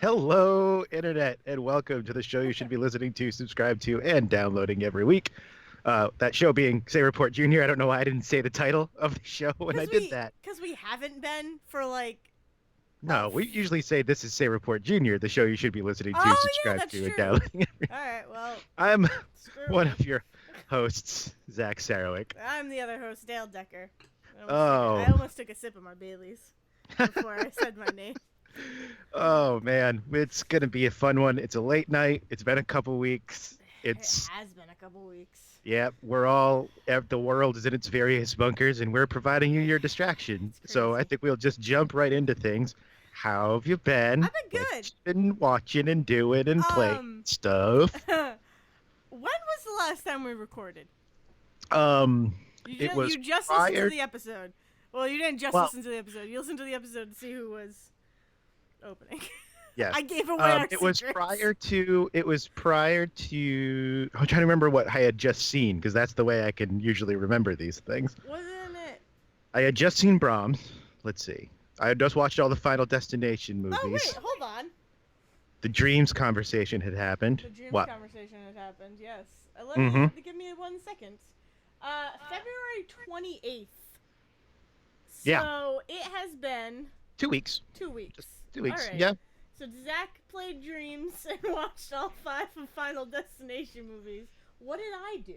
Hello, Internet, and welcome to the show you should be listening to, subscribe to, and downloading every week. That show being Say Report Jr. I don't know why I didn't say the title of the show when I did that. Because we haven't been for like. No, we usually say this is Say Report Jr., the show you should be listening to, Oh yeah, subscribe that's to, and true. downloading every. All right, well, I'm screw one me. of your hosts, Zach Sarowik. I'm the other host, Dale Decker. I Oh, almost took a sip of my Bailey's before I said my name. oh man, it's gonna be a fun one. It's a late night. It's been a couple weeks. It It's has been a couple weeks. Yeah, the world is in its various bunkers, and we're providing you your distraction. It's So I crazy. think we'll just jump right into things. How have you been? I've been What good. you been watching and doing and playing Um, stuff? when was the last time we recorded? Um, You it just, was you just listened prior. to the episode. Well, you didn't just Well, listen to the episode. You listened to the episode to see who was opening. yes. I gave away our It was secrets. prior to. It was prior to. I'm trying to remember what I had just seen because that's the way I can usually remember these things. Wasn't it? I had just seen Brahms. Let's see. I had just watched all the Final Destination movies. Oh wait, hold on. The Dreams conversation had happened. The dreams What? conversation has happened. Yes. Give me 1 second. February 28th. So Yeah. it has been 2 weeks. 2 weeks. Just 2 weeks. All right. Yeah. So Zach played Dreams and watched all 5 of Final Destination movies. What did I do?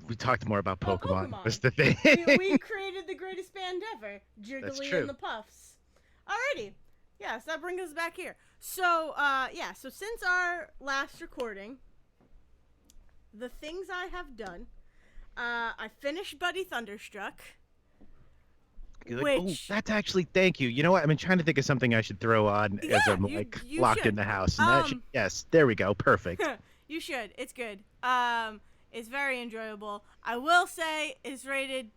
We talked more about Oh, Pokemon. Pokemon. Was the thing. We created the greatest band ever, Jiggly true. and the Puffs. Alrighty. Yeah, so that brings us back here. So, so since our last recording, the things I have done, I finished Buddy Thunderstruck. You're like, oh, that's actually, thank you. You know what? I've been trying to think of something I should throw on as I'm you locked should. in the house. And that should, yes, there we go. Perfect. You should. It's good. It's very enjoyable. I will say it's rated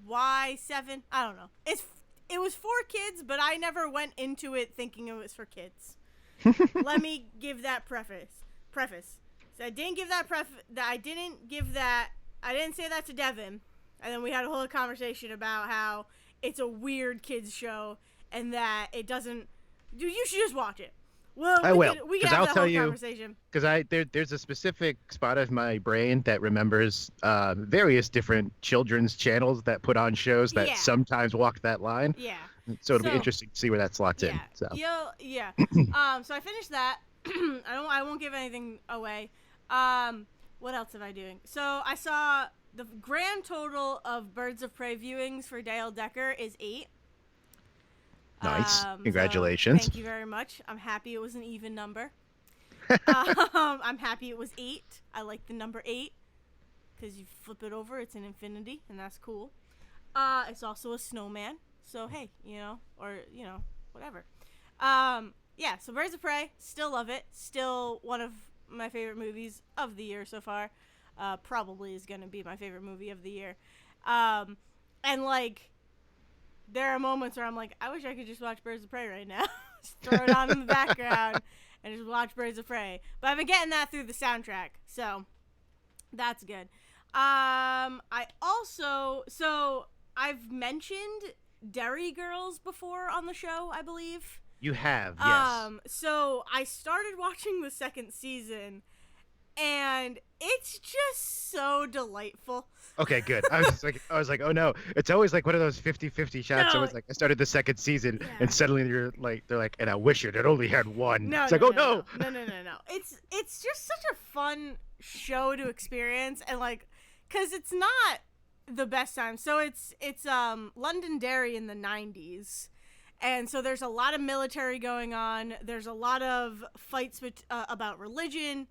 Y7. I don't know. It was for kids, but I never went into it thinking it was for kids. Let me give that preface. So I didn't give that I didn't say that to Devin. And then we had a whole conversation about how it's a weird kids show and that it doesn't. Dude, you should just watch it. Well, I will, We can because have I'll that tell whole you. conversation. Because there's a specific spot of my brain that remembers various different children's channels that put on shows that Yeah. sometimes walk that line. Yeah. So it'll be interesting to see where that slots in. So. Yeah. So I finished that. I won't give anything away. What else am I doing? So I saw the grand total of Birds of Prey viewings for Dale Decker is 8. Nice. Congratulations. So thank you very much. I'm happy it was an even number. I'm happy it was 8. I like the number 8 because you flip it over, it's an infinity, and that's cool. It's also a snowman, so hey, whatever. So Birds of Prey, still love it. Still one of my favorite movies of the year so far. Probably is gonna be my favorite movie of the year. And like, there are moments where I'm like, I wish I could just watch Birds of Prey right now. Just throw it on in the background and just watch Birds of Prey. But I've been getting that through the soundtrack, so that's good. I've mentioned Derry Girls before on the show, I believe. You have, yes. So I started watching the second season, and it's just so delightful. Okay, good. I was like, oh no. It's always like one of those 50-50 shots. No. It was like I started the second season Yeah. and suddenly they're like, and I wish it had only had one. No, It's like, no, oh no. No. It's just such a fun show to experience, and like, cause it's not the best time. So it's Londonderry in the 90s. And so there's a lot of military going on. There's a lot of fights about religion.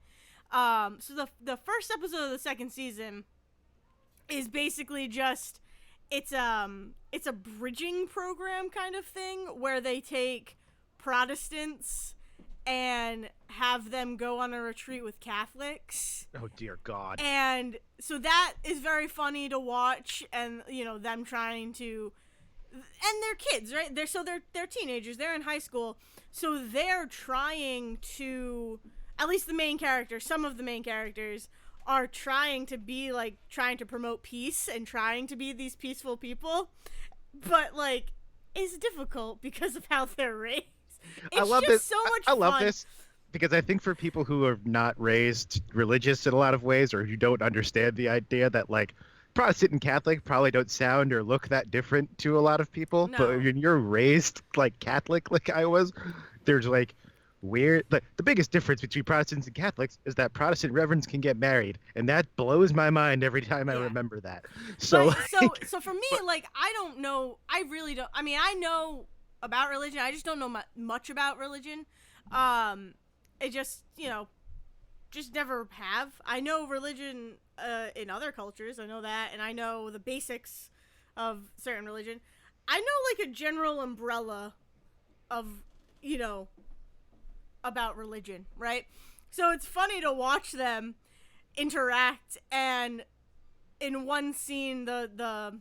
So the first episode of the second season is basically just it's a bridging program kind of thing where they take Protestants and have them go on a retreat with Catholics. Oh dear God. And so that is very funny to watch, and them trying to, and they're kids, right? They're teenagers. They're in high school, so they're trying to, at least the main characters, some of the main characters are trying to promote peace and trying to be these peaceful people, but like it's difficult because of how they're raised. I It's love just this. so much I love fun. this because I think for people who are not raised religious in a lot of ways, or who don't understand the idea that like Protestant and Catholic probably don't sound or look that different to a lot of people, but No. when you're raised like Catholic, like I was, there's like weird. Like the biggest difference between Protestants and Catholics is that Protestant reverends can get married, and that blows my mind every time I Yeah. remember that. So, But so like, so for me, but like I don't know. I really don't. I mean, I know about religion. I just don't know much about religion. It just just never have. I know religion in other cultures. I know that, and I know the basics of certain religion. I know like a general umbrella of you know about religion, right? So it's funny to watch them interact, and in one scene the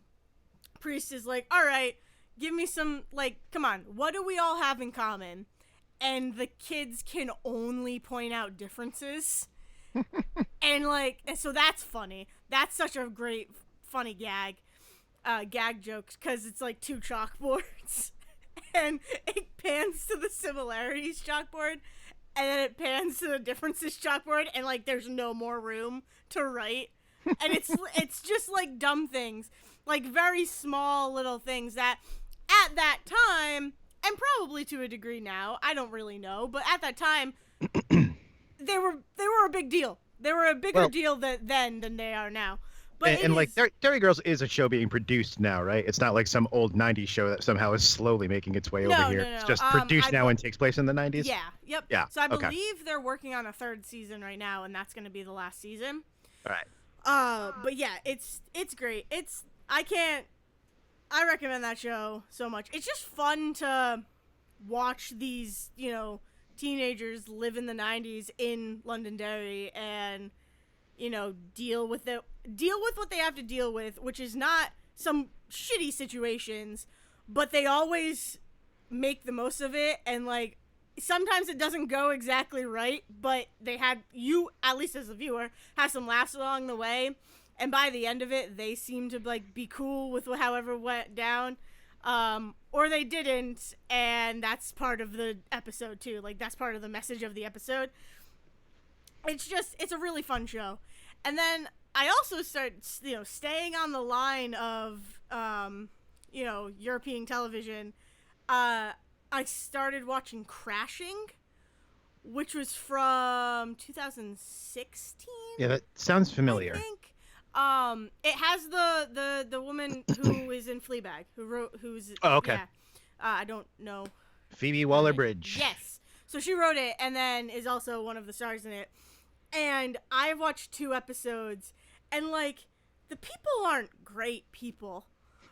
priest is like, all right, give me some, like, come on, what do we all have in common? And the kids can only point out differences. And so that's funny. That's such a great funny gag jokes, because it's like two chalkboards and it pans to the similarities chalkboard, and then it pans to the differences chalkboard, and like there's no more room to write. And it's just like dumb things, like very small little things that at that time, and probably to a degree now, I don't really know, but at that time they were a big deal. They were a bigger deal then than they are now. But and like Dairy Girls is a show being produced now, right? It's not like some old '90s show that somehow is slowly making its way over here. No. It's just produced now and takes place in the '90s. Yeah, yep. Yeah. So I Okay. believe they're working on a third season right now, and that's going to be the last season. All right. But yeah, it's great. I recommend that show so much. It's just fun to watch these, teenagers live in the 90s in Londonderry and, deal with what they have to deal with, which is not some shitty situations, but they always make the most of it, and like sometimes it doesn't go exactly right, but you, at least as a viewer, have some laughs along the way, and by the end of it they seem to like be cool with however went down, or they didn't, and that's part of the episode too. Like that's part of the message of the episode. It's a really fun show. And then I also start staying on the line of European television. I started watching Crashing, which was from 2016. Yeah, that sounds familiar. I think. It has the woman who is in Fleabag, who's Oh, okay. Yeah, I don't know. Phoebe Waller-Bridge. Yes. So she wrote it and then is also one of the stars in it. And I've watched 2 episodes, and like the people aren't great people,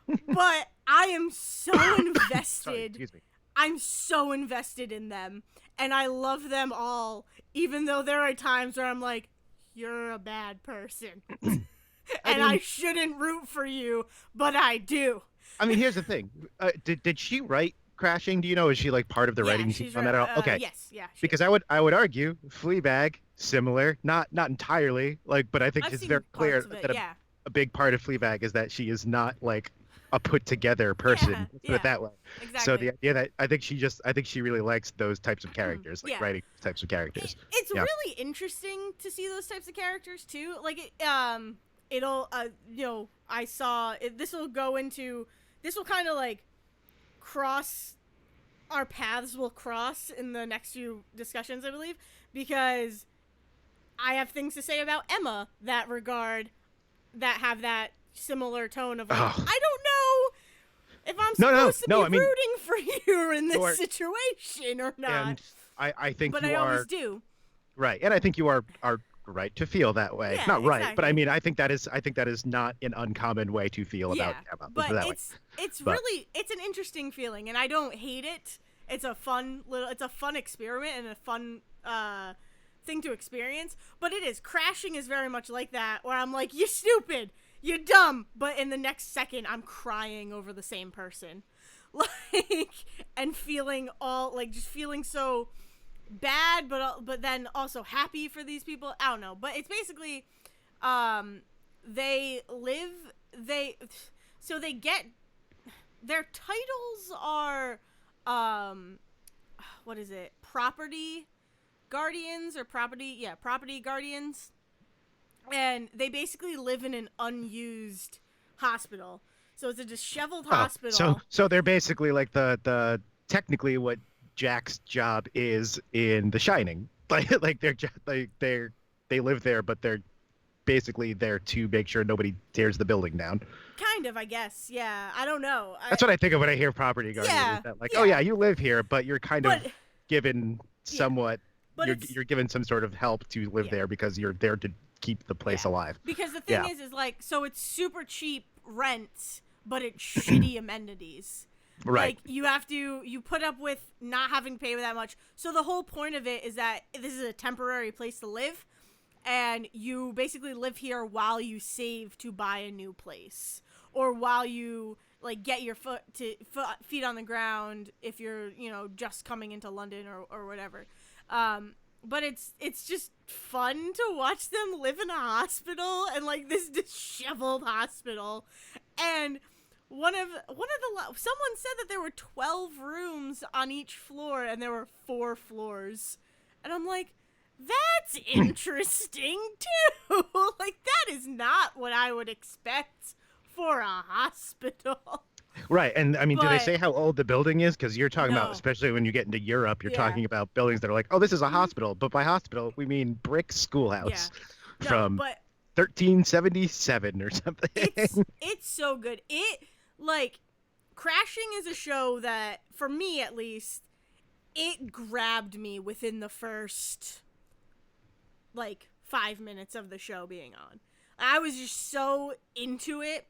but I am so invested. Sorry, excuse me. I'm so invested in them, and I love them all, even though there are times where I'm like, you're a bad person. I shouldn't root for you, but I do. I mean, here's the thing. Did she write Crashing? Do you know? Is she like part of the writing team on that? Okay. Yes, yeah. Because I would argue Fleabag similar, not entirely, like, but I think I've it's seen very clear parts of it, that yeah. a big part of Fleabag is that she is not like a put together person. Yeah, Let's put it that way. Exactly. So the idea that I think she really likes those types of characters, like Yeah. writing those types of characters. It's Yeah. really interesting to see those types of characters too. Like it'll I saw it, this will kind of like cross, our paths will cross in the next few discussions, I believe, because I have things to say about Emma that have that similar tone of like, Ugh. I don't know if I'm No, supposed to be I mean, rooting for you in this you're- situation or not. And I think But you I are always do. right, and I think you are right to feel that way. Yeah, Not right, but I exactly. mean, I think that is not an uncommon way to feel about Emma. Let's put it that way. But- it's an interesting feeling, and I don't hate it. It's a fun experiment and a fun thing to experience. But Crashing is very much like that, where I'm like, you're stupid, you're dumb, but in the next second I'm crying over the same person, like, and feeling just feeling so bad, but then also happy for these people. I don't know, but it's basically they get their titles are what is it? Property guardians or property guardians. And they basically live in an unused hospital. So it's a disheveled hospital. So they're basically like the technically what Jack's job is in The Shining. Like they live there, but they're basically there to make sure nobody tears the building down. Kind of, I guess. Yeah, I don't know. That's what I think of when I hear property guardian. Yeah, Is that like, yeah. oh yeah, you live here, but you're kind of But given somewhat. but You're given some sort of help to live there because you're there to keep the place alive. because the thing is like, so it's super cheap rent, but it's shitty amenities. Right. Like you put up with not having to pay that much. So the whole point of it is that this is a temporary place to live, and you basically live here while you save to buy a new place, or while you like get your feet on the ground if you're just coming into London or whatever. But it's just fun to watch them live in a hospital, and like this disheveled hospital. And someone said that there were 12 rooms on each floor, and there were 4 floors. And I'm like, that's interesting too. Like, that is not what I would expect for a hospital. Right, and I mean, do they say how old the building is? Because you're talking about, No. especially when you get into Europe, you're Yeah. talking about buildings that are like, oh, this is a hospital, but by hospital we mean brick schoolhouse No, from but 1377 or something. it's so good. Crashing is a show that, for me at least, it grabbed me within the first 5 minutes of the show being on. I was just so into it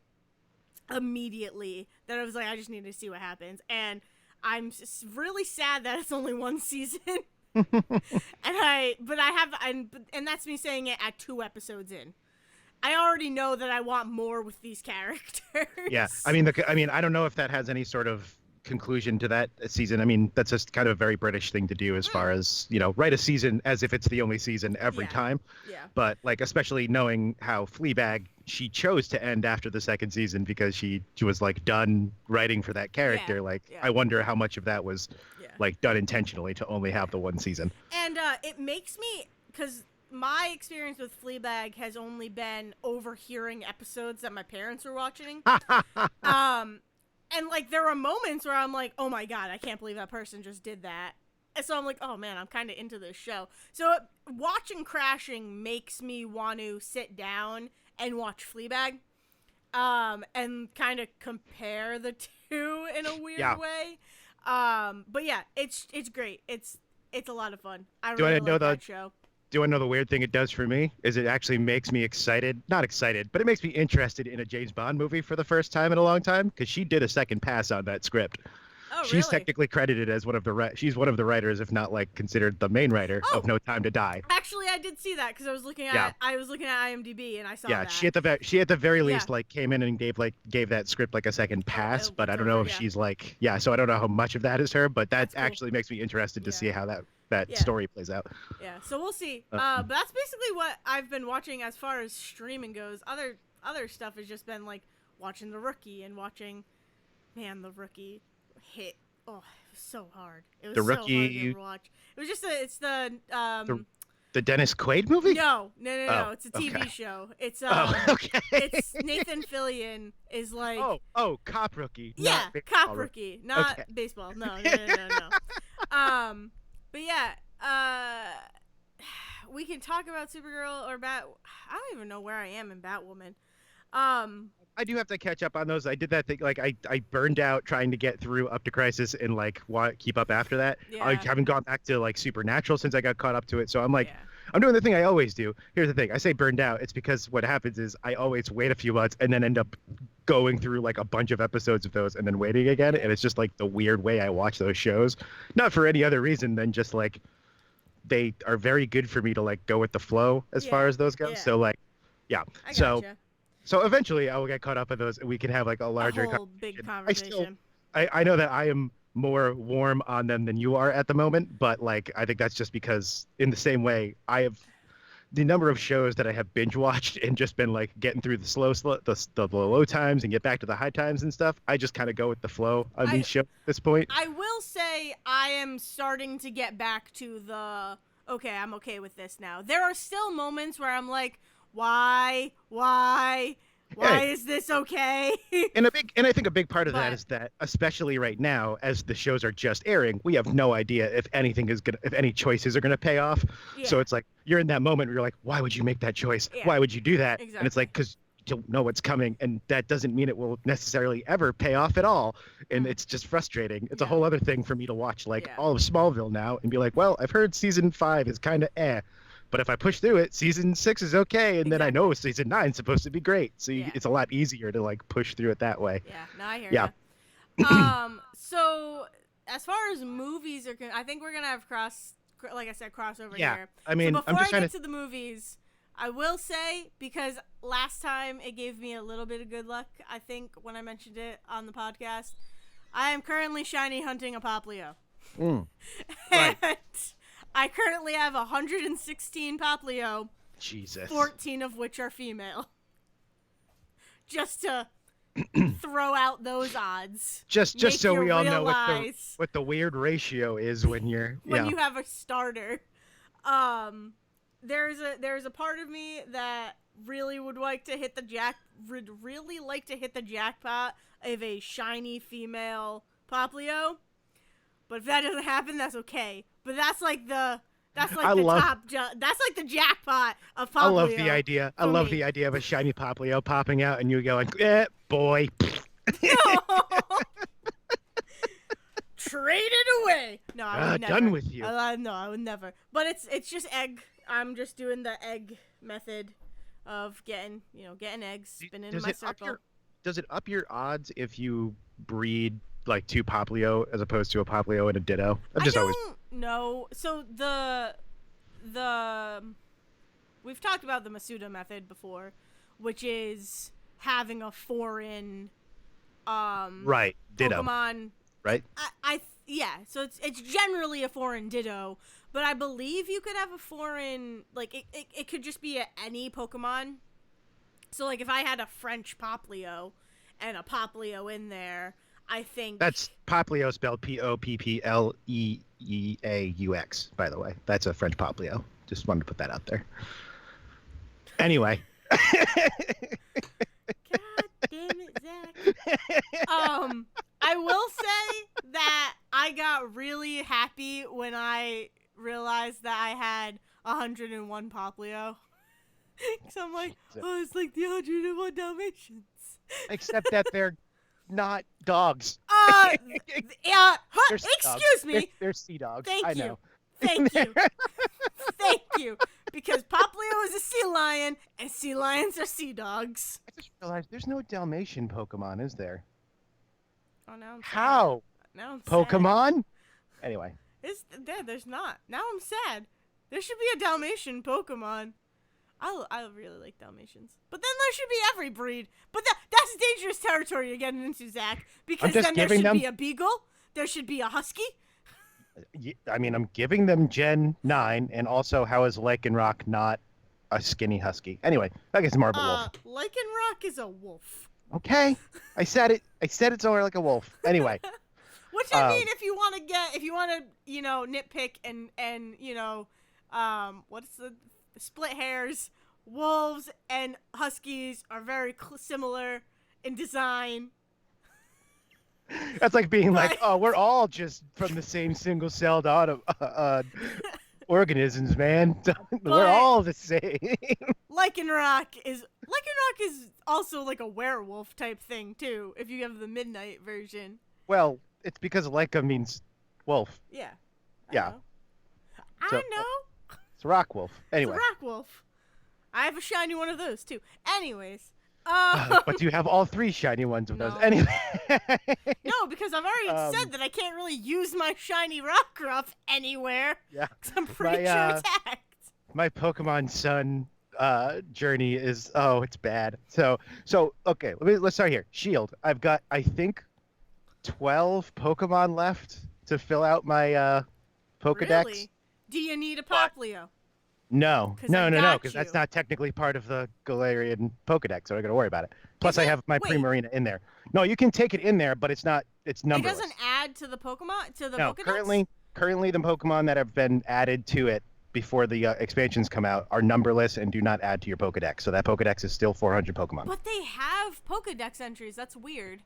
immediately that I was like, I just need to see what happens. And I'm just really sad that it's only 1 season. And that's me saying it at 2 episodes in. I already know that I want more with these characters. Yeah, I mean, I don't know if that has any sort of conclusion to that season. I mean, that's just kind of a very British thing to do, as far as write a season as if it's the only season every time. Yeah. But like, especially knowing how Fleabag, she chose to end after the 2nd season because she was like done writing for that character. I wonder how much of that was like done intentionally to only have the 1 season. And it makes me, because my experience with Fleabag has only been overhearing episodes that my parents were watching. And like, there are moments where I'm like, oh my god, I can't believe that person just did that. And so I'm like, oh man, I'm kind of into this show. So watching Crashing makes me want to sit down and watch Fleabag, and kind of compare the two in a weird way. But yeah, it's great. It's a lot of fun. I really like that show. Do you want to know the weird thing it does for me? Is it actually makes me excited. Not excited, but it makes me interested in a James Bond movie for the first time in a long time, because she did a second pass on that script. Oh, She's really? technically credited as she's one of the writers, if not like considered the main writer of No Time to Die. Actually, I did see that because I was looking at IMDb and I saw that. Yeah, she at the very least like came in and gave that script like a second pass, but I don't know if she's like so I don't know how much of that is her, but that actually makes me interested to see how that story plays out. Yeah, so we'll see. But that's basically what I've been watching as far as streaming goes. Other stuff has just been like watching The Rookie and watching, man, The Rookie hit. Oh, it was so hard. It was The so Rookie. hard to watch. It was just it's the The Dennis Quaid movie? No. It's a TV show. It's okay. It's Nathan Fillion is like Cop Rookie. Yeah, Cop Rookie, not baseball. No. But yeah, we can talk about Supergirl or Bat. I don't even know where I am in Batwoman. I do have to catch up on those. I did that thing, like I burned out trying to get through up to Crisis and like keep up after that. Yeah. I haven't gone back to like Supernatural since I got caught up to it. So I'm like, I'm doing the thing I always do. Here's the thing. I say burned out. It's because what happens is I always wait a few months and then end up going through like a bunch of episodes of those and then waiting again. And it's just like the weird way I watch those shows. Not for any other reason than just like they are very good for me to like go with the flow as far as those go. Yeah. So like, yeah. I gotcha. So eventually I will get caught up in those and we can have like a larger big conversation. I know that I am more warm on them than you are at the moment, but like I think that's just because in the same way I have the number of shows that I have binge watched and just been like getting through the the low times and get back to the high times and stuff. I just kind of go with the flow on these shows at this point. I will say I am starting to get back to the okay, I'm okay with this now. There are still moments where I'm like, why is this okay? And I think a big part of that is that, especially right now, as the shows are just airing, we have no idea if any choices are gonna pay off. Yeah. So it's like you're in that moment where you're like, why would you make that choice? Yeah. Why would you do that? Exactly. And it's like, because you don't know what's coming, and that doesn't mean it will necessarily ever pay off at all. And it's just frustrating. It's a whole other thing for me to watch all of Smallville now and be like, well, I've heard season 5 is kind of but if I push through it, season 6 is okay, and then I know season 9 is supposed to be great. So it's a lot easier to like push through it that way. Yeah, no, I hear you. So as far as movies are, I think we're gonna have crossover here. I mean, so before I get to the movies, I will say, because last time it gave me a little bit of good luck, I think when I mentioned it on the podcast, I am currently shiny hunting a Popplio. Right. I currently have 116 Popplio. Jesus. 14 of which are female. Just to throw out those odds. Just so we all know what the weird ratio is when you're you have a starter. There's a part of me that really would like to hit the jackpot of a shiny female Popplio. But if that doesn't happen, that's okay. But that's like the jackpot of Popplio. I love the idea. I love the idea of a shiny Popplio popping out and you going, boy. Trade it away. No, I would never. Done with you. No, I would never. But it's just egg. I'm just doing the egg method of getting eggs, spinning in my circle. Does it up your odds if you breed like 2 Popplio as opposed to a Popplio and a Ditto? I don't know. So we've talked about the Masuda method before, which is having a foreign right Ditto Pokemon. Right. So it's generally a foreign Ditto, but I believe you could have a foreign, like it could just be any Pokemon. So like if I had a French Popplio and a Popplio in there, I think that's Popplio spelled Popleaux, by the way. That's a French Popplio. Just wanted to put that out there. Anyway. God damn it, Zach. I will say that I got really happy when I realized that I had 101 Popplio. So I'm like, it's like the 101 Dalmatians. Except that they're not dogs. Excuse me. They're sea dogs. Thank you. Thank you. Because Popplio is a sea lion, and sea lions are sea dogs. I just realized there's no Dalmatian Pokemon, is there? Oh, now I'm sad. How? Now I'm Pokemon? sad. Anyway. There's not. Now I'm sad. There should be a Dalmatian Pokemon. I really like Dalmatians. But then there should be every breed. But that's dangerous territory you're getting into, Zach. Because then there should be a Beagle. There should be a Husky. I mean, I'm giving them Gen 9, and also how is Lycanroc not a skinny Husky? Anyway, I guess more of a wolf. Lycanroc is a wolf. Okay. I said it. I said it's more like a wolf. Anyway. Which I mean, if you want to, nitpick and what's the split hairs, wolves and huskies are very similar in design. That's like being like, oh, we're all just from the same single-celled organisms, man. We're all the same. Lycanroc is also like a werewolf type thing too, if you have the midnight version. Well, it's because Lyca means wolf. Yeah. I know. It's a rock wolf. Anyway. It's a rock wolf. I have a shiny one of those too. Anyways. But do you have all 3 shiny ones of those? Anyway. No, because I've already said that I can't really use my shiny Rockruff anywhere. Yeah. Because I'm pretty sure it's hacked. My Pokemon Sun journey is it's bad. So okay, let's start here. Shield. I've got I think 12 Pokemon left to fill out my Pokedex. Really? Do you need a Popplio? No, Because I no, no, no, got because you. that's not technically part of the Galarian Pokedex, so I got to worry about it. Is Plus, I it? have my Wait, Primarina in there. No, you can take it in there, but it's not. It's it doesn't numberless. add to the Pokemon to the No, Pokedex. currently the Pokemon that have been added to it before the expansions come out are numberless and do not add to your Pokedex. So that Pokedex is still 400 Pokemon. But they have Pokedex entries. That's weird.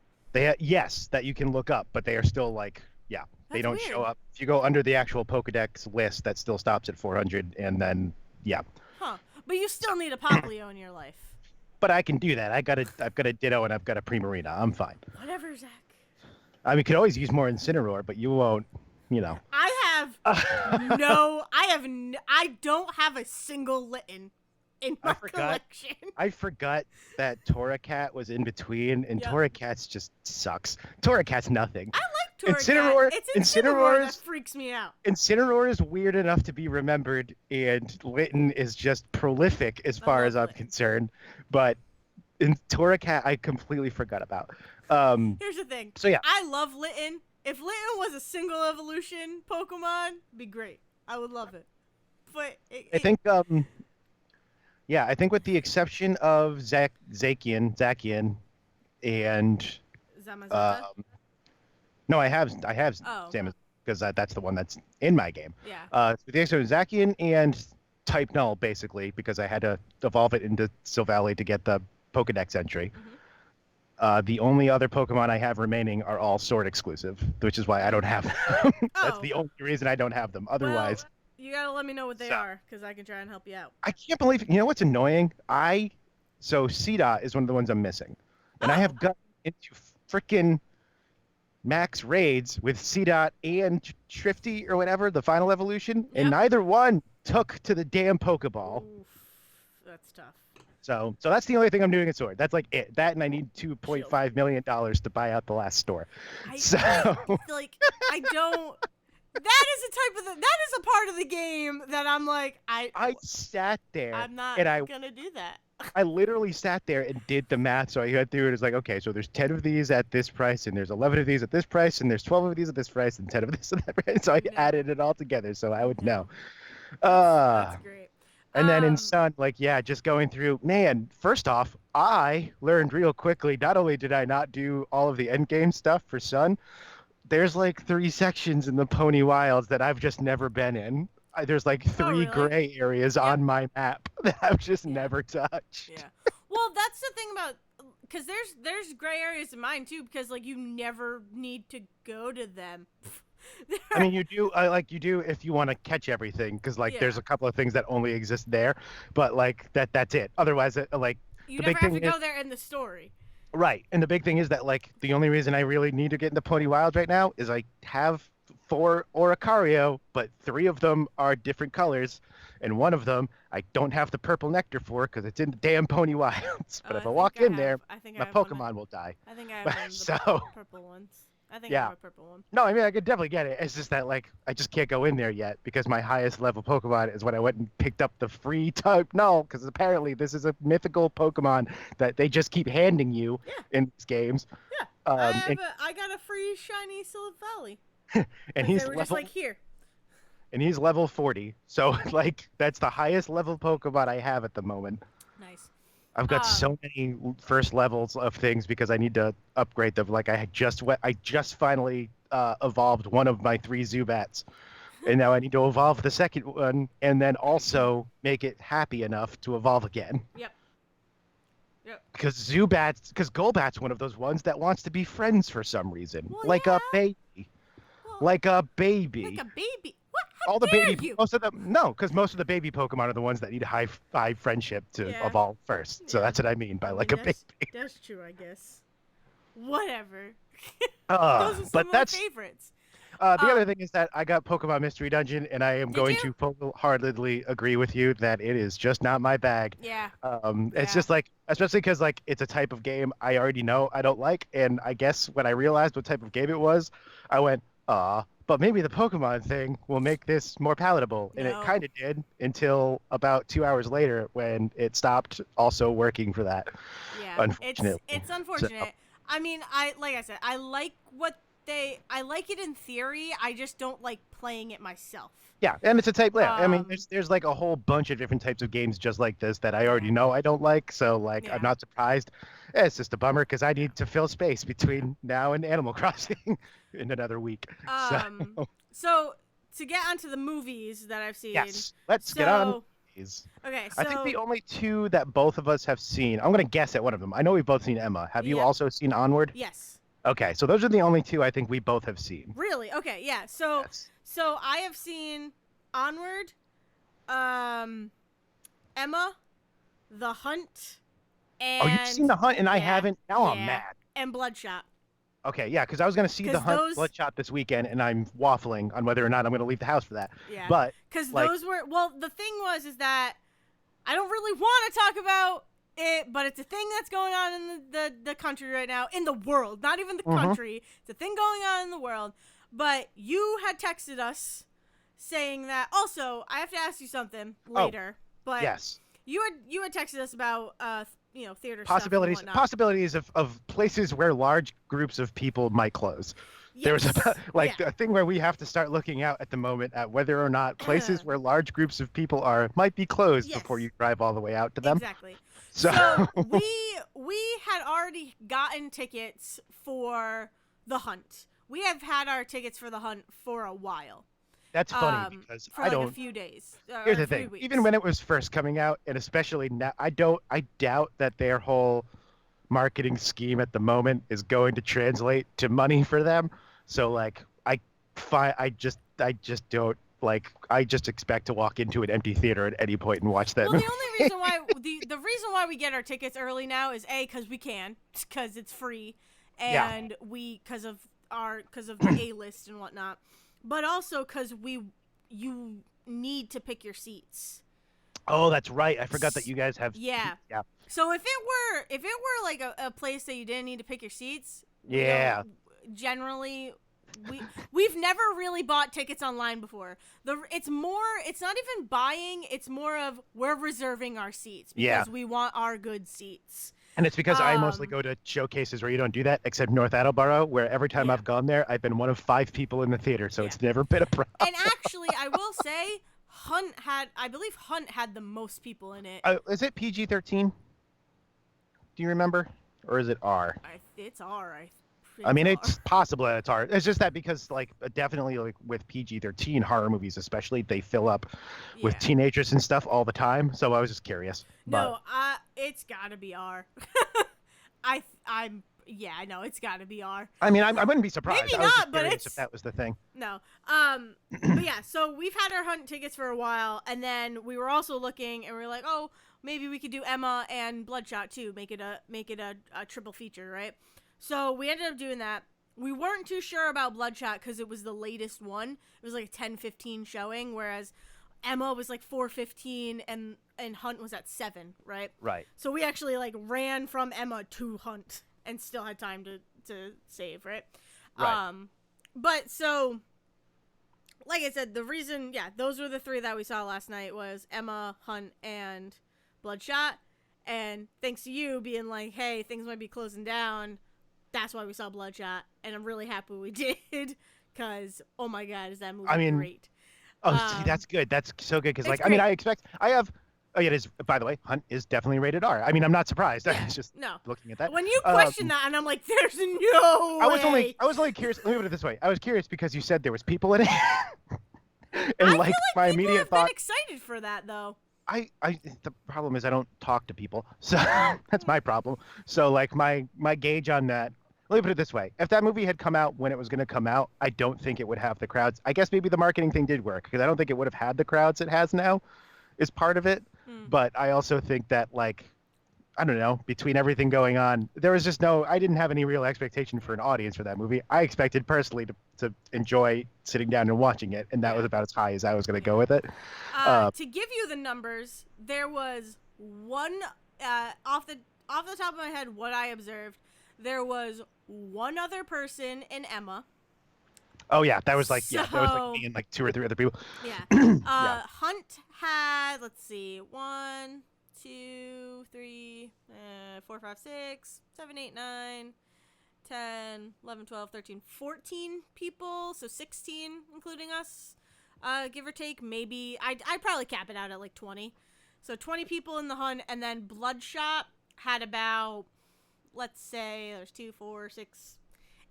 Yes, that you can look up, but they are still like, yeah, they That's don't show weird. up. If you go under the actual Pokedex list, that still stops at 400, and then yeah. Huh. But you still need a Popplio in your life. But I can do that. I've got a Ditto and I've got a Primarina. I'm fine. Whatever, Zach. I mean, you could always use more Incineroar, but you won't, you know. I don't have a single Litten in my collection. I forgot that Torracat was in between, and Yep. Torracat's just sucks. Torracat's nothing. I like Torracat. It's Incineroar that freaks me out. Incineroar is weird enough to be remembered, and Litten is just prolific as far as I'm concerned. But in Torracat, I completely forgot about. Here's the thing. So yeah, I love Litten. If Litten was a single evolution Pokemon, it'd be great. I would love it. But I think yeah, I think with the exception of Zacian, and Zamazenta? no, I have Oh. Samus because that's the one that's in my game. Yeah. With the exception of Zacian and Type Null, basically, because I had to evolve it into Silvally to get the Pokedex entry. Mm-hmm. The only other Pokemon I have remaining are all Sword exclusive, which is why I don't have them. That's the only reason I don't have them. Otherwise, well, you gotta let me know what they are, because I can try and help you out. I can't believe it. You know what's annoying? So CDOT is one of the ones I'm missing, and I have gotten into freaking max raids with CDOT and Shrifty or whatever, the final evolution, and neither one took to the damn Pokeball. Oof, that's tough. So that's the only thing I'm doing at Sword. That's like it. That, and I need $2.5 million to buy out the last store. I don't. That is a part of the game that I'm like, I sat there. I'm not gonna do that. I literally sat there and did the math. So I got through it. It's like, okay, so there's 10 of these at this price, and there's 11 of these at this price, and there's 12 of these at this price, and 10 of this at that price. So I added it all together so I would know. That's great. And then in Sun, like, yeah, just going through, man, first off, I learned real quickly, not only did I not do all of the end game stuff for Sun, there's like 3 sections in the Pony Wilds that I've just never been in. There's like 3 gray areas on my map that I've just never touched. Yeah. Well, that's the thing about, because there's gray areas in mine too, because like you never need to go to them. I mean, you do if you want to catch everything, because like there's a couple of things that only exist there, but like that's it. Otherwise, like you the never big have thing to go there in the story. Right, and the big thing is that like the only reason I really need to get into Pony Wilds right now is I have 4 Oricario, but 3 of them are different colors, and one of them I don't have the purple nectar for because it's in the damn Pony Wilds. But if I walk in there, my Pokemon will die. I think I have one of the purple ones. I think I have a purple one. No, I mean I could definitely get it. It's just that like I just can't go in there yet because my highest level Pokemon is when I went and picked up the free Type Null, because apparently this is a mythical Pokemon that they just keep handing you in these games. Yeah, I got a free shiny Silvally. And he's just like here. And he's level 40, so like that's the highest level Pokemon I have at the moment. Nice. I've got so many first levels of things because I need to upgrade them. Like I just finally evolved one of my 3 Zubats, and now I need to evolve the second one, and then also make it happy enough to evolve again. Yep. Because Golbat's one of those ones that wants to be friends for some reason, like a baby. Like a baby. Like a baby. What? All the baby, most of them, no, because most of the baby Pokemon are the ones that need high friendship to evolve first. So that's what I mean by a baby. That's true, I guess. Whatever. Those are some of my favorites. The other thing is that I got Pokemon Mystery Dungeon, and I am going to wholeheartedly agree with you that it is just not my bag. Yeah. It's just like, especially because like it's a type of game I already know I don't like, and I guess when I realized what type of game it was, I went, but maybe the Pokemon thing will make this more palatable. And it kind of did until about 2 hours later when it stopped also working for that. Yeah, unfortunately. It's unfortunate. So, I mean, like I said, I like it in theory. I just don't like playing it myself. Yeah, and it's a type. Yeah, I mean, Um, there's like a whole bunch of different types of games just like this that I already know I don't like. So like, I'm yeah. not surprised. It's just a bummer because I need to fill space between now and Animal Crossing in another week. So Um, so to get onto the movies that I've seen, yes, let's get on. so These. okay, I think so the only two that both of us have seen. I'm gonna guess at one of them. I know we've both seen Emma. Have you yep, also seen Onward? yes, Okay, so those are the only two I think we both have seen. really, okay, yeah. So Yes. so I have seen Onward, um, Emma, The Hunt, Oh, you've seen and The Hunt and I yeah, haven't. Now I'm yeah, mad. and Bloodshot. Okay, yeah, because I was gonna see The Because Hunt those, Bloodshot this weekend, and I'm waffling on whether or not I'm gonna leave the house for that. yeah, But because like, those were well. The thing was is that I don't really want to talk about it, but it's a thing that's going on in the country right now, in the world, not even the mhm. country. It's a thing going on in the world. But you had texted us saying that. Also, I have to ask you something Oh, later. But yes, you had texted us about theater stuff and possibilities whatnot. possibilities of places where large groups of people might close. There was Yes. like Yeah. a thing where we have to start looking out at the moment at whether or not places where large groups of people are might be closed before Yes. you drive all the way out to them. Exactly. So So we had already gotten tickets for The Hunt. We have had our tickets for The Hunt for a while. that's funny because For I like a don't. few days Here's or a the few thing. weeks. Even when it was first coming out, and especially now, I doubt that their whole marketing scheme at the moment is going to translate to money for them. So like I just don't like I just expect to walk into an empty theater at any point and watch that Well, the movie. only reason why the reason why we get our tickets early now is A, because we can, because it's free, Yeah. and we because of the A list and whatnot, but also because you need to pick your seats. Oh, that's right. I forgot that you guys have. Yeah. Yeah. So if it were like a place that you didn't need to pick your seats, we Yeah. don't generally we've never really bought tickets online before. It's not even buying, it's more of we're reserving our seats Yeah. because we want our good seats. And it's because I mostly Um go to showcases where you don't do that, except North Attleboro, where every time yeah. I've gone there, I've been one of 5 people in the theater, so Yeah. it's never been a problem. And actually, I will say I believe Hunt had the most people in it. Is it PG-13? Do you remember? Or is it R? It's R. I It's mean, R. it's possible that it's R. It's just that because, like, definitely, like, with PG-13 horror movies, especially, they fill up with Yeah. teenagers and stuff all the time. So I was just curious. But No, it's gotta be R. I know it's gotta be R. I mean, I wouldn't be surprised. Maybe I was not, just but curious if it's that was the thing. no. But yeah, so we've had our Hunt tickets for a while, and then we were also looking, and we were like, oh, maybe we could do Emma and Bloodshot too, make it a triple feature, right? So we ended up doing that. We weren't too sure about Bloodshot because it was the latest one. It was like a 10:15 showing, whereas Emma was like 4:15 and Hunt was at 7, right? Right. So we actually like ran from Emma to Hunt and still had time to save, right? Right. But so like I said, the reason, yeah, those were the three that we saw last night was Emma, Hunt, and Bloodshot. And thanks to you being like, hey, things might be closing down, that's why we saw Bloodshot. And I'm really happy we did because, oh my God, is that movie great. Oh, see, that's good. That's so good because, It's like, I mean, great. I have. Oh, yeah, it is. By the way, Hunt is definitely rated R. I mean, I'm not surprised. I Yeah, was just no. looking at that. When you question that, and I'm like, there's no way. I was only curious. Let me put it this way. I was curious because you said there was people in it, and I like feel my like people immediate have thought. been excited for that, though. The problem is I don't talk to people, so that's my problem. So like my gauge on that. Let me put it this way: if that movie had come out when it was going to come out, I don't think it would have the crowds. I guess maybe the marketing thing did work because I don't think it would have had the crowds it has now. Is part of it, but I also think that like I don't know, between everything going on, there was just I didn't have any real expectation for an audience for that movie. I expected personally to enjoy sitting down and watching it, and that was about as high as I was going to go with it. To give you the numbers, there was one off the top of my head. What I observed, there was one other person in Emma. Oh yeah, that was like that was like me and like 2 or 3 other people. Yeah. Hunt had, let's see, 1, 2, 3, 4, 5, 6, 7, 8, 9, 10, 11, 12, 13, 14 people, so 16 including us. give or take. Maybe I'd probably cap it out at like 20. So 20 people in the hunt, and then Bloodshot had about, let's say there's 2, 4, 6,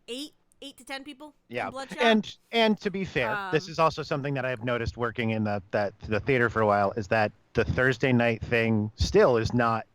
8 to 10 people. Yeah, in Bloodshot. And to be fair, this is also something that I've noticed working in the theater for a while, is that the Thursday night thing still is not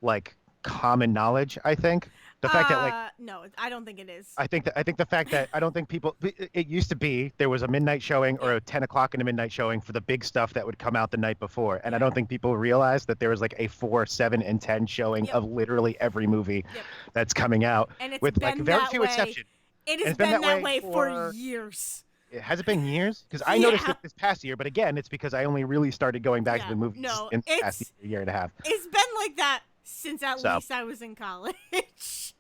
like common knowledge. I think the fact that like no, I don't think it is. I think the fact that I don't think people, it used to be there was a midnight showing or a 10 o'clock and a midnight showing for the big stuff that would come out the night before, and I don't think people realized that there was like a 4, 7, and 10 showing of literally every movie that's coming out, and it's with been like very that few way. exceptions. It has been that way for years. Has it been years? Because I noticed it this past year, but again, it's because I only really started going back to the movies in the past year and a half. It's been like that since at least I was in college.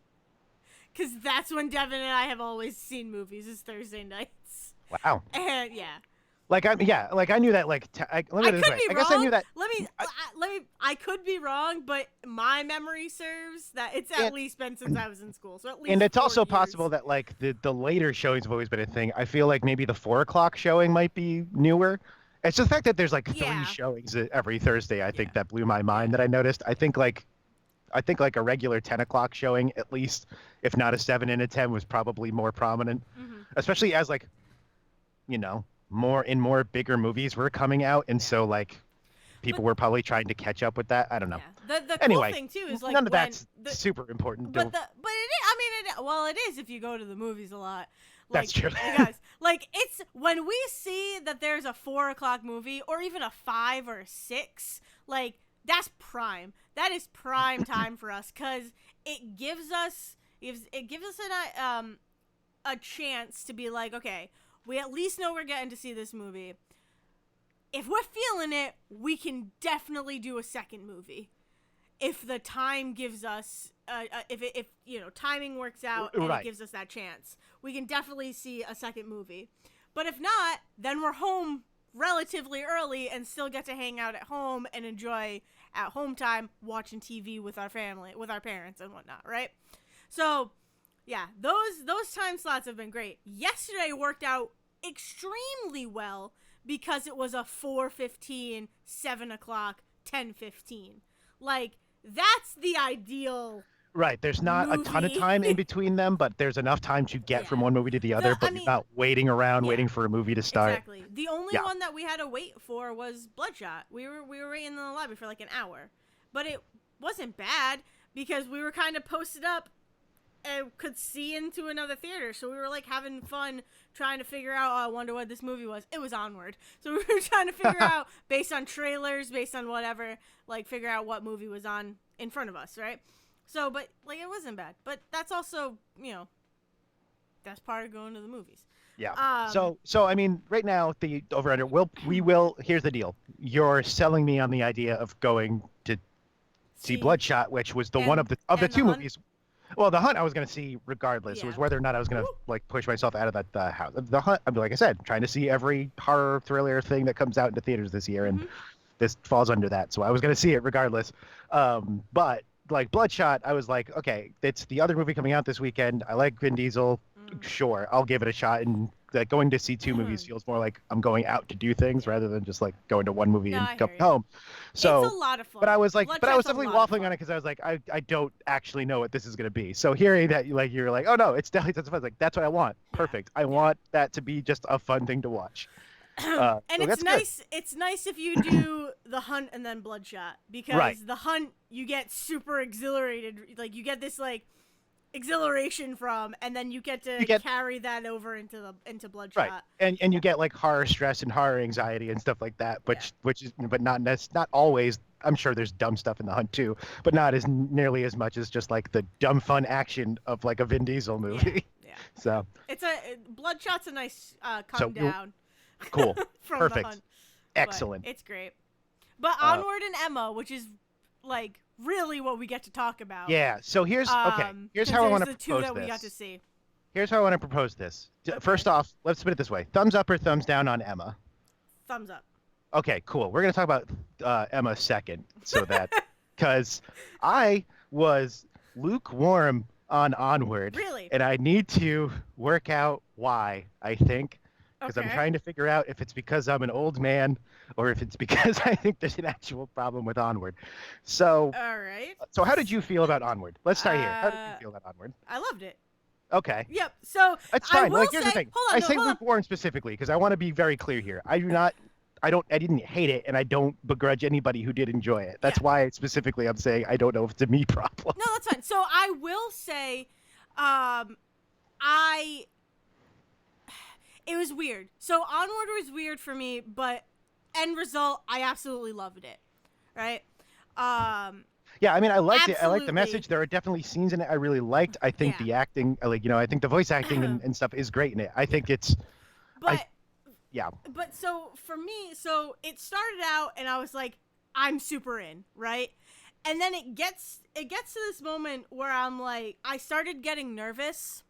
Because that's when Devin and I have always seen movies, is Thursday nights. Wow. And like I knew that. Like I could be wrong. I guess I knew that. I could be wrong, but my memory serves that it's at least been since I was in school. So at least. And it's 4 also years. possible that like the later showings have always been a thing. I feel like maybe the 4 o'clock showing might be newer. It's just the fact that there's like 3 showings every Thursday. I think that blew my mind that I noticed. I think like a regular 10 o'clock showing, at least, if not a 7 and a 10, was probably more prominent, especially as like, more bigger movies were coming out, and so like people were probably trying to catch up with that. I don't know. The anyway, cool thing too is like none of that's super important. But it is if you go to the movies a lot. Like, that's true. Guys, like it's when we see that there's a 4 o'clock movie or even a 5 or a 6, like that's prime. That is prime time for us, because it gives us a chance to be like, okay, we at least know we're getting to see this movie. If we're feeling it, we can definitely do a second movie. If the time gives us, if timing works out and it gives us that chance, we can definitely see a second movie. But if not, then we're home relatively early and still get to hang out at home and enjoy at home time watching TV with our family, with our parents and whatnot, right? So, yeah, those time slots have been great. Yesterday worked out extremely well because it was a 4:15, 7 o'clock, 10:15. Like, that's the ideal. Right, there's not a ton of time in between them, but there's enough time to get from one movie to the other, but you're not waiting around waiting for a movie to start. Exactly. The only one that we had to wait for was Bloodshot. We were waiting in the lobby for like an hour. But it wasn't bad because we were kind of posted up and could see into another theater. So we were like having fun trying to figure out, I wonder what this movie was. It was Onward. So we were trying to figure out, based on trailers, based on whatever, like figure out what movie was on in front of us, right? So, but, like, it wasn't bad. But that's also, that's part of going to the movies. Yeah. So I mean, right now, the over-under, here's the deal. You're selling me on the idea of going to see Bloodshot, which was the one of the two movies. Well, The Hunt I was going to see regardless. It was whether or not I was going to, like, push myself out of that house. The Hunt, I mean, like I said, trying to see every horror thriller thing that comes out into theaters this year, and this falls under that. So I was going to see it regardless. But like Bloodshot, I was like, okay, it's the other movie coming out this weekend. I like Vin Diesel. Sure, I'll give it a shot. And like going to see 2 movies feels more like I'm going out to do things rather than just like going to one movie and coming home. So it's a lot of fun. But I was definitely waffling on it because I was like, I don't actually know what this is going to be. So hearing that you're like, oh no, it's definitely that's fun. Like that's what I want. Perfect. I want that to be just a fun thing to watch. And it's nice. Good. It's nice if you do The Hunt and then Bloodshot, because The Hunt you get super exhilarated, like you get this like exhilaration from, and then you get to carry that over into Bloodshot. Right, and you get like horror stress and horror anxiety and stuff like that, but not always. I'm sure there's dumb stuff in The Hunt too, but not as nearly as much as just like the dumb fun action of like a Vin Diesel movie. Yeah. So Bloodshot's a nice come down. Cool. From Perfect. The Hunt. Excellent. But it's great. But Onward and Emma, which is like really what we get to talk about. Yeah. So here's how I want to propose this. The 2 that we got to see. Here's how I want to propose this. Okay. First off, let's put it this way: thumbs up or thumbs down on Emma. Thumbs up. Okay, cool. We're gonna talk about Emma second, so that because I was lukewarm on Onward. Really? And I need to work out why. I think. because I'm Okay. trying to figure out if it's because I'm an old man or if it's because I think there's an actual problem with Onward. So, All right. so how did you feel about Onward? Let's start here. How did you Uh, feel about Onward? I loved it. Okay. Yep. So That's I fine. will Like, here's the say, thing. hold I on, no, say hold on. lukewarm specifically because I want to be very clear here. I didn't hate it, and I don't begrudge anybody who did enjoy it. That's Yeah. why specifically I'm saying I don't know if it's a me problem. No, that's fine. So I will say, I it was weird. So Onward was weird for me, but end result, I absolutely loved it. Right? Yeah, I mean, I liked it. I liked the Absolutely. message. There are definitely scenes in it I really liked. I think Yeah. the acting, I think the voice acting and stuff is great in it. I think it's, But yeah, but so for me, so it started out and I was like, I'm super in, right? And then it gets to this moment where I'm like, I started getting nervous.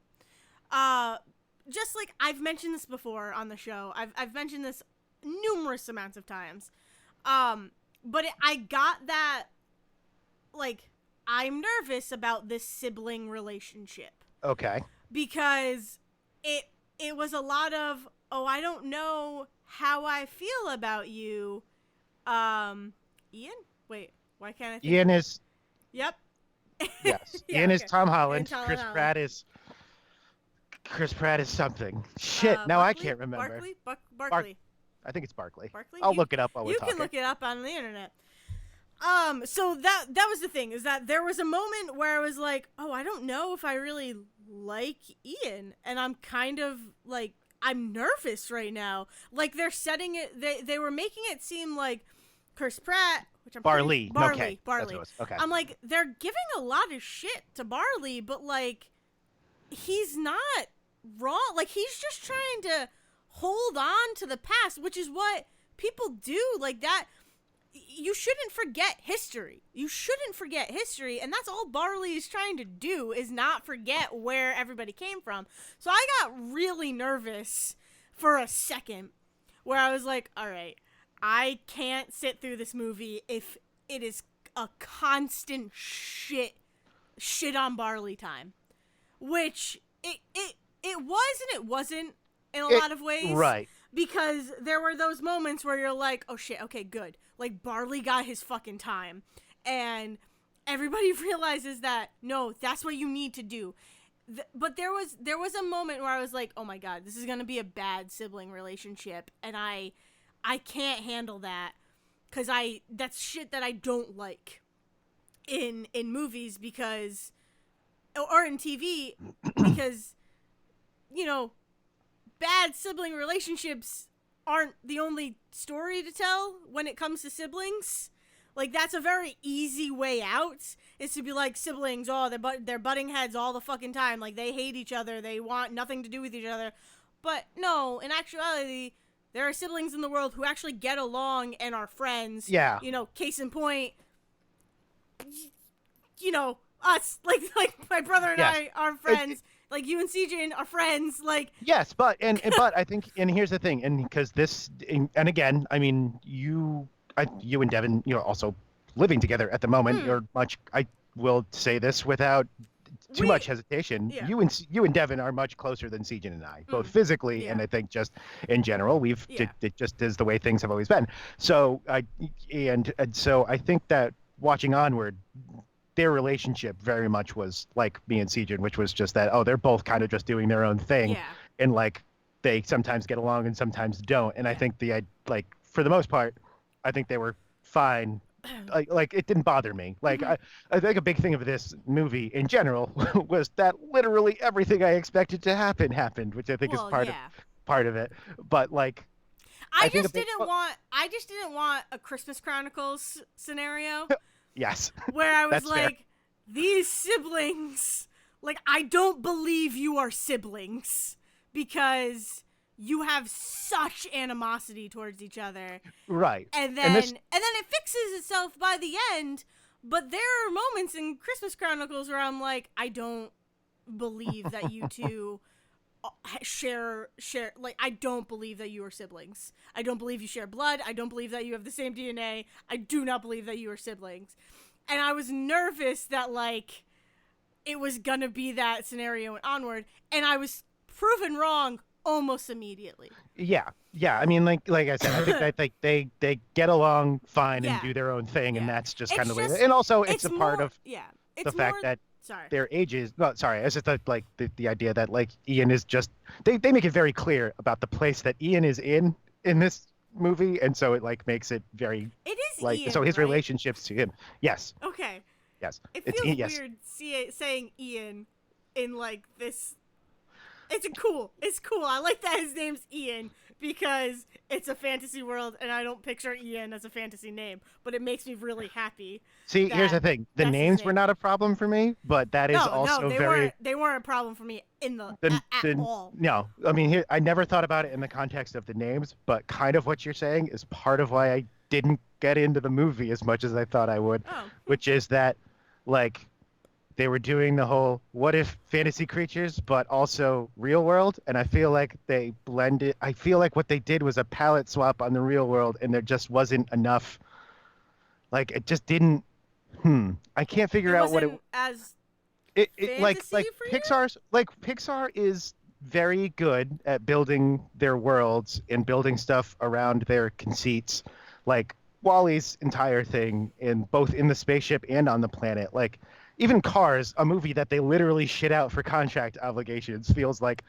Just like I've mentioned this before on the show. I've mentioned this numerous amounts of times. But I got that, like, I'm nervous about this sibling relationship okay. because it was a lot of, oh, I don't know how I feel about you. Ian? Wait, why can't I think? Ian is, Yep. yes. Yeah, Ian is okay. Tom Holland. And Tom Chris Holland. Pratt is something. Shit, now I can't remember. Barkley. I think it's Barkley. Barkley? I'll look it up while we're You talking. can look it up on the internet. So that was the thing, is that there was a moment where I was like, oh, I don't know if I really like Ian, and I'm kind of like, I'm nervous right now. Like, they're setting it, they were making it seem like Chris Pratt, which I'm Barley. Barley. Okay. That's what it was. Okay. I'm like, they're giving a lot of shit to Barley, but like, he's not wrong. Like, he's just trying to hold on to the past, which is what people do. Like, that, you shouldn't forget history. You shouldn't forget history, and that's all Barley is trying to do, is not forget where everybody came from. So I got really nervous for a second, where I was like, all right, I can't sit through this movie if it is a constant shit on Barley time. Which it was and it wasn't in a lot of ways. Right. Because there were those moments where you're like, oh shit, okay, good. Like, Barley got his fucking time. And everybody realizes that, no, that's what you need to do. But there was a moment where I was like, oh my god, this is gonna be a bad sibling relationship. And I can't handle that. Because that's shit that I don't like in movies, because, or in TV, because, you know, bad sibling relationships aren't the only story to tell when it comes to siblings. Like, that's a very easy way out, is to be like, siblings, oh, they're butting heads all the fucking time. Like, they hate each other. They want nothing to do with each other. But no, in actuality, there are siblings in the world who actually get along and are friends. Yeah. You know, case in point, you know, us. Like my brother and Yes. I are friends. Like, you and CJ are friends. Like, Yes, but but I think, and here's the thing, and because and again, I mean, you and Devin, also living together at the moment. You're much. I will say this without too much hesitation. Yeah. You and Devin are much closer than Sejan and I, both physically and I think just in general. It just is the way things have always been. So so I think that watching Onward, their relationship very much was like me and Sejan, which was just that, oh, they're both kind of just doing their own thing. Yeah. And like, they sometimes get along and sometimes don't. And I think for the most part, I think they were fine. Like it didn't bother me. Like, I think a big thing of this movie in general was that literally everything I expected to happen happened, which I think is part of it. But like, I just didn't want a Christmas Chronicles scenario. Yes. Where I was That's like, fair. These siblings, like, I don't believe you are siblings, because you have such animosity towards each other. Right. And then it fixes itself by the end, but there are moments in Christmas Chronicles where I'm like, I don't believe that you two share, like, I don't believe that you are siblings. I don't believe you share blood. I don't believe that you have the same DNA. I do not believe that you are siblings. And I was nervous that, like, it was gonna be that scenario in Onward, and I was proven wrong almost immediately. Yeah, yeah. I mean, like I said, I think that they get along fine and Yeah. do their own thing, and Yeah. that's just kind It's of the way. just And also, it's it's a part more of yeah. the It's fact more that sorry. their ages. No, sorry, it's just that like the idea that like Ian is just they make it very clear about the place that Ian is in this movie, and so it like makes it very It is like so Ian, his right? relationships to him. Yes, Okay. yes, It it's feels yes. weird saying Ian in like this. It's cool. I like that his name's Ian because it's a fantasy world and I don't picture Ian as a fantasy name, but it makes me really happy See, here's that the thing: the that's his names were name. not a problem for me, but that is No, also they very weren't a problem for me in the then at then all. no. I mean, here I never thought about it in the context of the names, but kind of what you're saying is part of why I didn't get into the movie as much as I thought I would, Oh, which is that like they were doing the whole what if fantasy creatures but also real world, and I feel like they blended. I feel like what they did was a palette swap on the real world, and there just wasn't enough. Like it just didn't. I can't it figure out what it wasn't as it fantasy like for you? Pixar is very good at building their worlds and building stuff around their conceits. Like Wally's entire thing in both in the spaceship and on the planet. Like even Cars, a movie that they literally shit out for contract obligations, feels like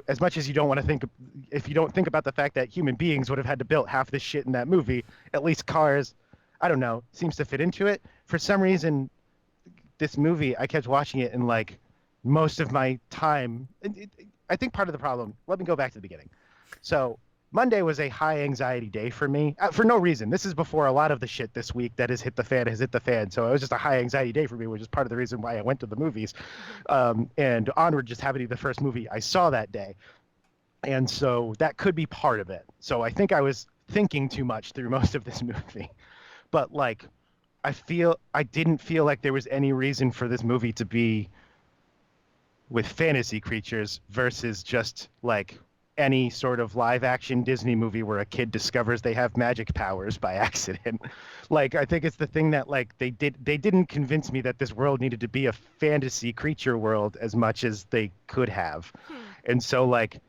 as much as you don't want to think, if you don't think about the fact that human beings would have had to build half this shit in that movie, at least Cars, I don't know, seems to fit into it. For some reason, this movie, I kept watching it and like most of my time. I think part of the problem. Let me go back to the beginning. So Monday was a high anxiety day for me for no reason. This is before a lot of the shit this week that has hit the fan. So it was just a high anxiety day for me, which is part of the reason why I went to the movies. And Onward just happened to be the first movie I saw that day, and so that could be part of it. So I think I was thinking too much through most of this movie, but like I didn't feel like there was any reason for this movie to be with fantasy creatures versus just like any sort of live action Disney movie where a kid discovers they have magic powers by accident. Like I think it's the thing that like they didn't convince me that this world needed to be a fantasy creature world as much as they could have. And so like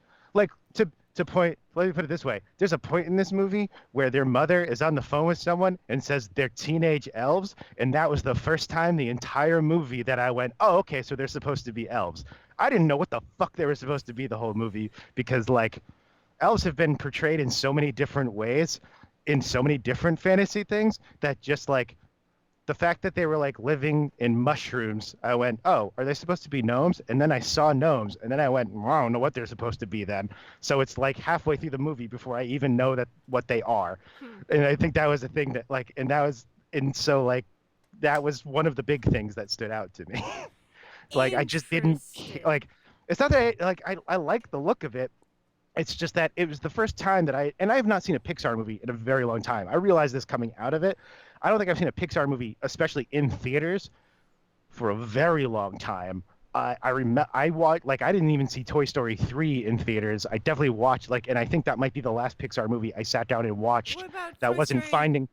to point, let me put it this way. There's a point in this movie where their mother is on the phone with someone and says they're teenage elves, and that was the first time the entire movie that I went, oh, okay, so they're supposed to be elves. I didn't know what the fuck they were supposed to be the whole movie because like elves have been portrayed in so many different ways in so many different fantasy things that just like the fact that they were like living in mushrooms, I went, oh, are they supposed to be gnomes? And then I saw gnomes, and then I went, well, I don't know what they're supposed to be then. So it's like halfway through the movie before I even know that what they are. And I think that was the thing that like, and so like, that was one of the big things that stood out to me. Like I just didn't like. It's not that I like the look of it. It's just that it was the first time that I have not seen a Pixar movie in a very long time. I realized this coming out of it. I don't think I've seen a Pixar movie, especially in theaters, for a very long time. I watched like I didn't even see Toy Story 3 in theaters. I definitely watched like, and I think that might be the last Pixar movie I sat down and watched What about that Toy wasn't Story? finding.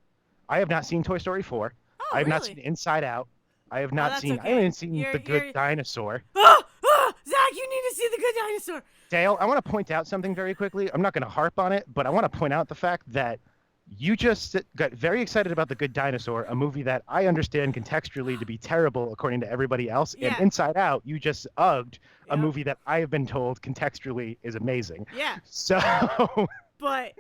I have not seen Toy Story 4. Oh, I have not really? seen Inside Out. I have Oh, not that's seen. okay. I haven't seen You're The Good you're Dinosaur. Zach, you need to see the Good Dinosaur. Dale, I want to point out something very quickly. I'm not going to harp on it, but I want to point out the fact that you just got very excited about The Good Dinosaur, a movie that I understand contextually to be terrible according to everybody else. Yeah. And Inside Out, you just ugged a Yep. movie that I have been told contextually is amazing. Yeah. So, But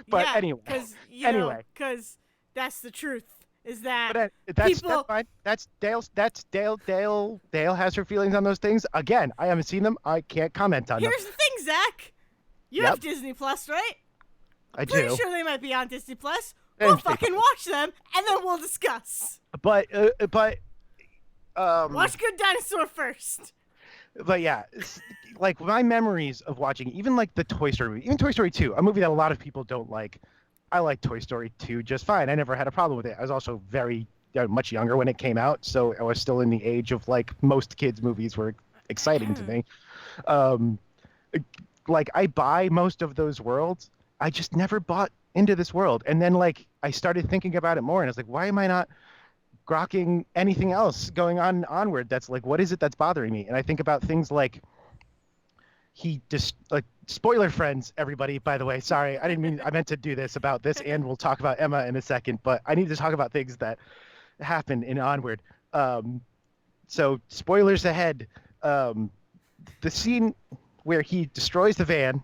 but yeah, anyway, because that's the truth. Is that but that's people? fine. That's Dale's. That's Dale. Dale has her feelings on those things. Again, I haven't seen them. I can't comment on them. Here's the thing, Zach. You Yep. have Disney Plus, right? I Pretty do. sure they might be on Disney Plus. And Go they fucking watch them, and then we'll discuss. But Watch Good Dinosaur first. But yeah, like my memories of watching even like the Toy Story movie, even Toy Story 2, a movie that a lot of people don't like. I like Toy Story 2 just fine. I never had a problem with it. I was also very much younger when it came out, so I was still in the age of like most kids' movies were exciting to me. Like I buy most of those worlds. I just never bought into this world. And then like I started thinking about it more, and I was like, why am I not grokking anything else going on Onward? That's like, what is it that's bothering me? And I think about things like he just like spoiler friends, everybody, by the way. Sorry, I meant to do this about this, and we'll talk about Emma in a second, but I need to talk about things that happen in Onward. So spoilers ahead. The scene where he destroys the van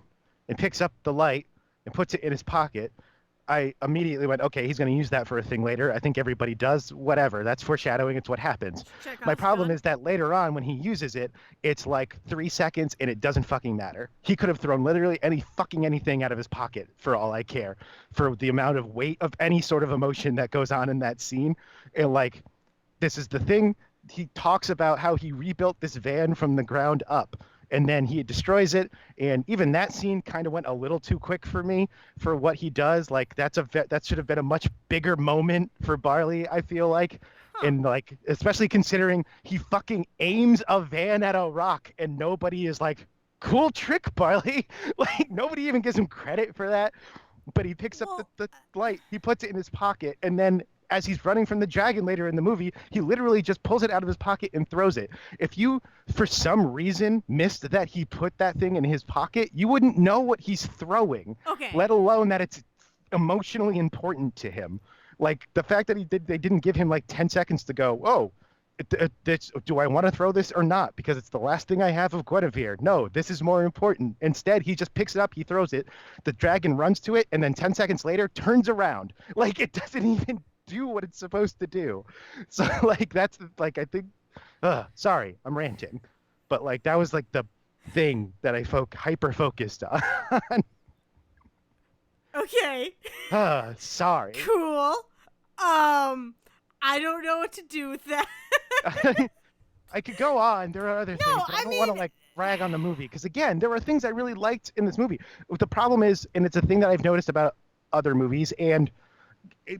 and picks up the light and puts it in his pocket, I immediately went, okay, he's going to use that for a thing later. I think everybody does. Whatever. That's foreshadowing. It's what happens. My problem is that later on, when he uses it, it's like 3 seconds and it doesn't fucking matter. He could have thrown literally anything out of his pocket for all I care, for the amount of weight of any sort of emotion that goes on in that scene. And like, this is the thing. He talks about how he rebuilt this van from the ground up. And then he destroys it, and even that scene kind of went a little too quick for me for what he does. Like that should have been a much bigger moment for Barley, I feel like, and like especially considering he fucking aims a van at a rock, and nobody is like, "Cool trick, Barley." Like nobody even gives him credit for that. But he picks up the light, he puts it in his pocket, and then as he's running from the dragon later in the movie, he literally just pulls it out of his pocket and throws it. If you, for some reason, missed that he put that thing in his pocket, you wouldn't know what he's throwing. Okay. Let alone that it's emotionally important to him. Like the fact that they didn't give him like 10 seconds to go, oh, do I want to throw this or not? Because it's the last thing I have of Guinevere. No, this is more important. Instead, he just picks it up, he throws it, the dragon runs to it, and then 10 seconds later turns around. Like it doesn't even do what it's supposed to do. So like that's like I think sorry, I'm ranting. But like that was like the thing that I hyper focused on. Okay. Sorry. Cool. I don't know what to do with that. I could go on. There are other things, but I don't want to like rag on the movie because again, there were things I really liked in this movie. The problem is, and it's a thing that I've noticed about other movies, and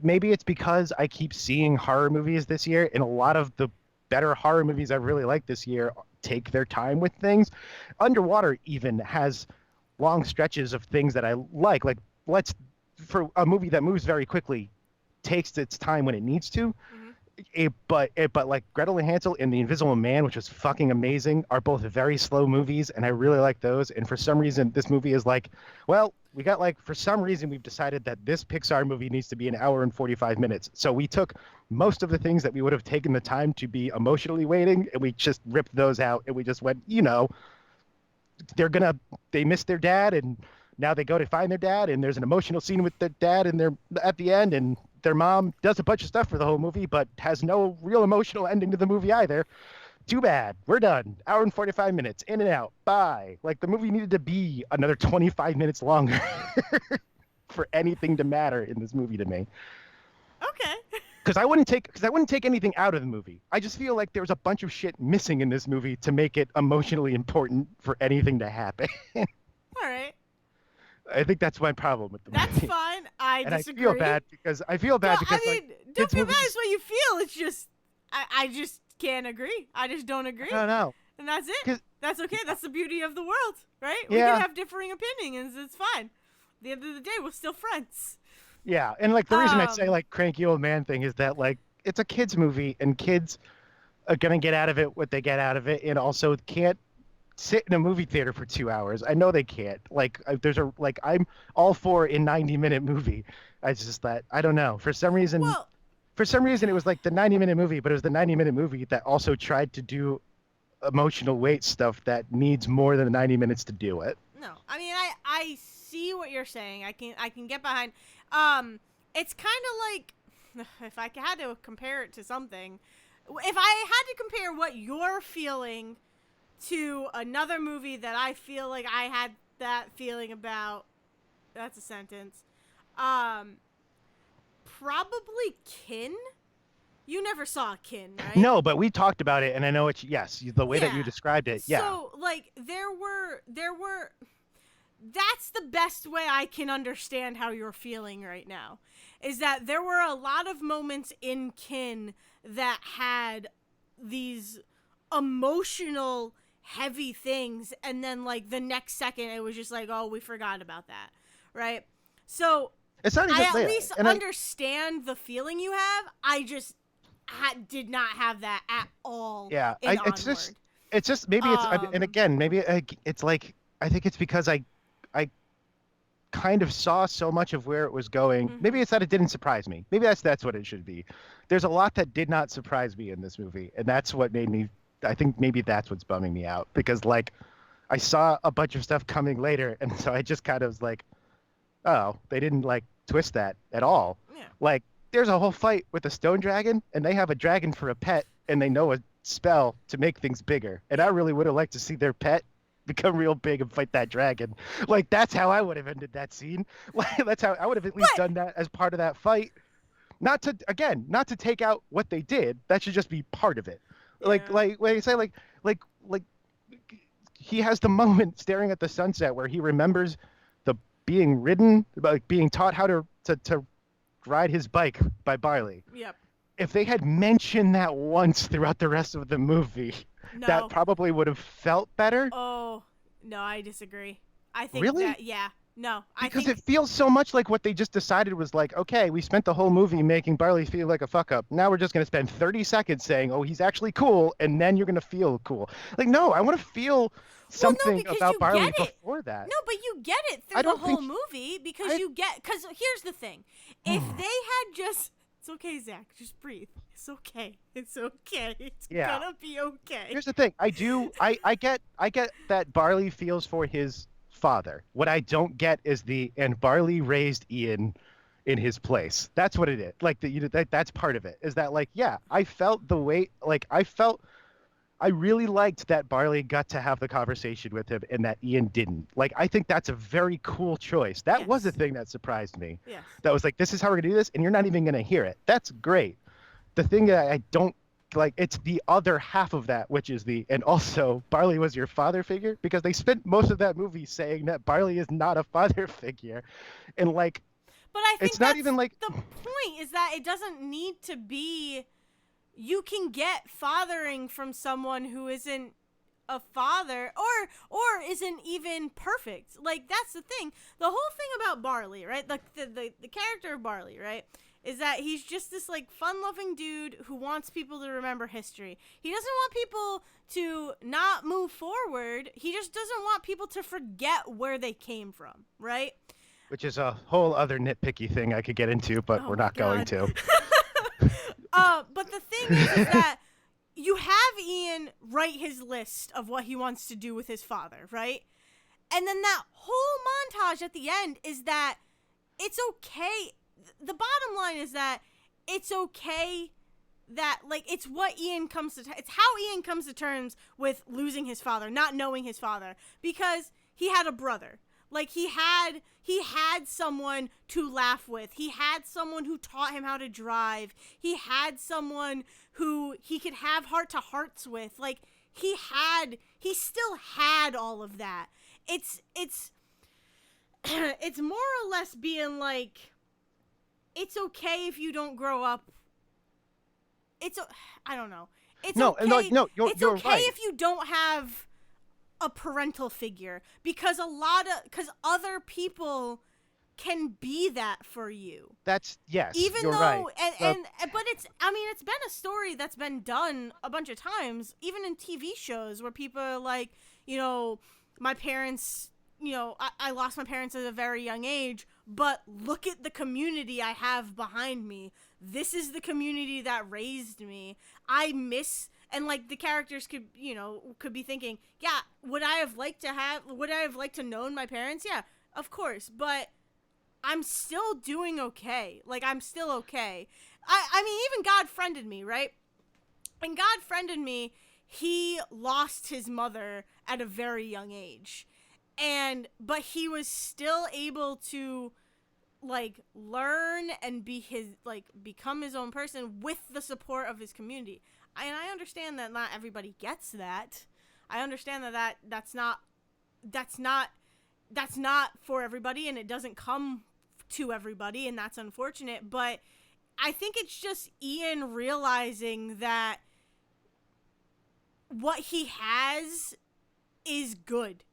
maybe it's because I keep seeing horror movies this year, and a lot of the better horror movies I really like this year take their time with things. Underwater even has long stretches of things that I like. Like for a movie that moves very quickly, takes its time when it needs to. But like Gretel and Hansel and The Invisible Man, which was fucking amazing, are both very slow movies, and I really like those. And for some reason, this movie is like, well, we got like, for some reason, we've decided that this Pixar movie needs to be an hour and 45 minutes. So we took most of the things that we would have taken the time to be emotionally waiting, and we just ripped those out, and we just went, they missed their dad, and now they go to find their dad, and there's an emotional scene with their dad, and they're at the end, and their mom does a bunch of stuff for the whole movie, but has no real emotional ending to the movie either. Too bad. We're done. Hour and 45 minutes. In and out. Bye. Like the movie needed to be another 25 minutes longer for anything to matter in this movie to me. Okay. Because I wouldn't take anything out of the movie. I just feel like there was a bunch of shit missing in this movie to make it emotionally important for anything to happen. All right. I think that's my problem with the movie. That's fine. I disagree. I feel bad because don't be mad at what you feel. It's just I just can't agree. I just don't agree. I don't know. And that's it. That's okay. That's the beauty of the world, right? Yeah. We can have differing opinions. It's fine. At the end of the day, we're still friends. Yeah, and like the reason I say like cranky old man thing is that like it's a kids movie, and kids are gonna get out of it what they get out of it, and also can't sit in a movie theater for 2 hours. I know they can't. Like I'm all for a 90-minute movie. I just that I don't know. For some reason it was like the 90-minute movie, but it was the 90-minute movie that also tried to do emotional weight stuff that needs more than 90 minutes to do it. No. I mean, I see what you're saying. I can get behind. It's kind of like if I had to compare it to something, if I had to compare what you're feeling to another movie that I feel like I had that feeling about, that's a sentence. Probably Kin. You never saw Kin, right? No, but we talked about it, and I know it's the way that you described it. Yeah. So like there were. That's the best way I can understand how you're feeling right now. Is that there were a lot of moments in Kin that had these emotional heavy things, and then like the next second it was just like, oh, we forgot about that, right? So it's not even I at least understand the feeling you have. I just did not have that at all. Yeah, in it's just maybe it's and again maybe it's like I think it's because I kind of saw so much of where it was going. Maybe it's that it didn't surprise me. Maybe that's what it should be. There's a lot that did not surprise me in this movie, and that's what made me. I think maybe that's what's bumming me out because like I saw a bunch of stuff coming later, and so I just kind of was like, oh, they didn't like twist that at all. Yeah. Like there's a whole fight with a stone dragon, and they have a dragon for a pet, and they know a spell to make things bigger. And I really would have liked to see their pet become real big and fight that dragon. Like that's how I would have ended that scene. Like that's how I would have at least done that as part of that fight. Not to take out what they did. That should just be part of it. Yeah. Like when you say like he has the moment staring at the sunset where he remembers the being ridden, like being taught how to ride his bike by Barley. Yep. If they had mentioned that once throughout the rest of the movie, that probably would have felt better. Oh, no, I disagree. I think really? that, yeah. No, because it feels so much like what they just decided was like, okay, we spent the whole movie making Barley feel like a fuck up. Now we're just going to spend 30 seconds saying, oh, he's actually cool, and then you're going to feel cool. Like, no, I want to feel something about Barley before that. No, but you get it through the whole movie because because here's the thing. If they had just, it's okay, Zach, just breathe. It's okay. It's okay. It's gonna be okay. Here's the thing. I get that Barley feels for his father. What I don't get is and Barley raised Ian in his place. That's what it is. Like that's part of it. Is that like, yeah, I felt the weight. Like I really liked that Barley got to have the conversation with him and that Ian didn't. Like, I think that's a very cool choice. That was the thing that surprised me. Yes. That was like, this is how we're gonna do this, and you're not even gonna hear it. That's great. The thing that I don't like, it's the other half of that, which is and also Barley was your father figure, because they spent most of that movie saying that Barley is not a father figure, and like, but I think it's not even like the point is that it doesn't need to be. You can get fathering from someone who isn't a father or isn't even perfect. Like that's the thing. The whole thing about Barley, right? The character of Barley, right? Is that he's just this like fun-loving dude who wants people to remember history. He doesn't want people to not move forward. He just doesn't want people to forget where they came from, right? Which is a whole other nitpicky thing I could get into, but we're not going to. But the thing is that you have Ian write his list of what he wants to do with his father, right? And then that whole montage at the end is that it's okay. The bottom line is that it's okay that, like, it's what Ian comes to, it's how Ian comes to terms with losing his father, not knowing his father, because he had a brother. Like, he had someone to laugh with. He had someone who taught him how to drive. He had someone who he could have heart-to-hearts with. Like, he still had all of that. It's more or less being like, it's okay if you don't grow up. I don't know. It's okay. No, you're okay right. if you don't have a parental figure, because other people can be that for you. That's yes. Even you're though, right. but it's been a story that's been done a bunch of times, even in TV shows where people are like, my parents, I lost my parents at a very young age, but look at the community I have behind me. This is the community that raised me. And like the characters could be thinking, yeah, would I have liked to known my parents? Yeah, of course. But I'm still doing okay. Like, I'm still okay. I mean, even God Friended Me, right? And God Friended Me, he lost his mother at a very young age. But he was still able to, like, learn and become his own person with the support of his community. And I understand that not everybody gets that. I understand that's not for everybody, and it doesn't come to everybody, and that's unfortunate. But I think it's just Ian realizing that what he has is good,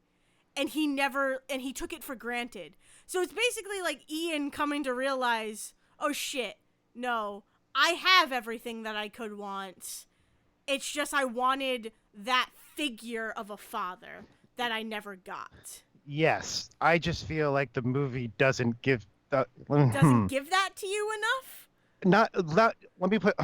and he took it for granted. So it's basically like Ian coming to realize, oh shit, no, I have everything that I could want. It's just I wanted that figure of a father. that I never got. Yes, I just feel like the movie doesn't give the Doesn't give that to you enough? not that. Let me put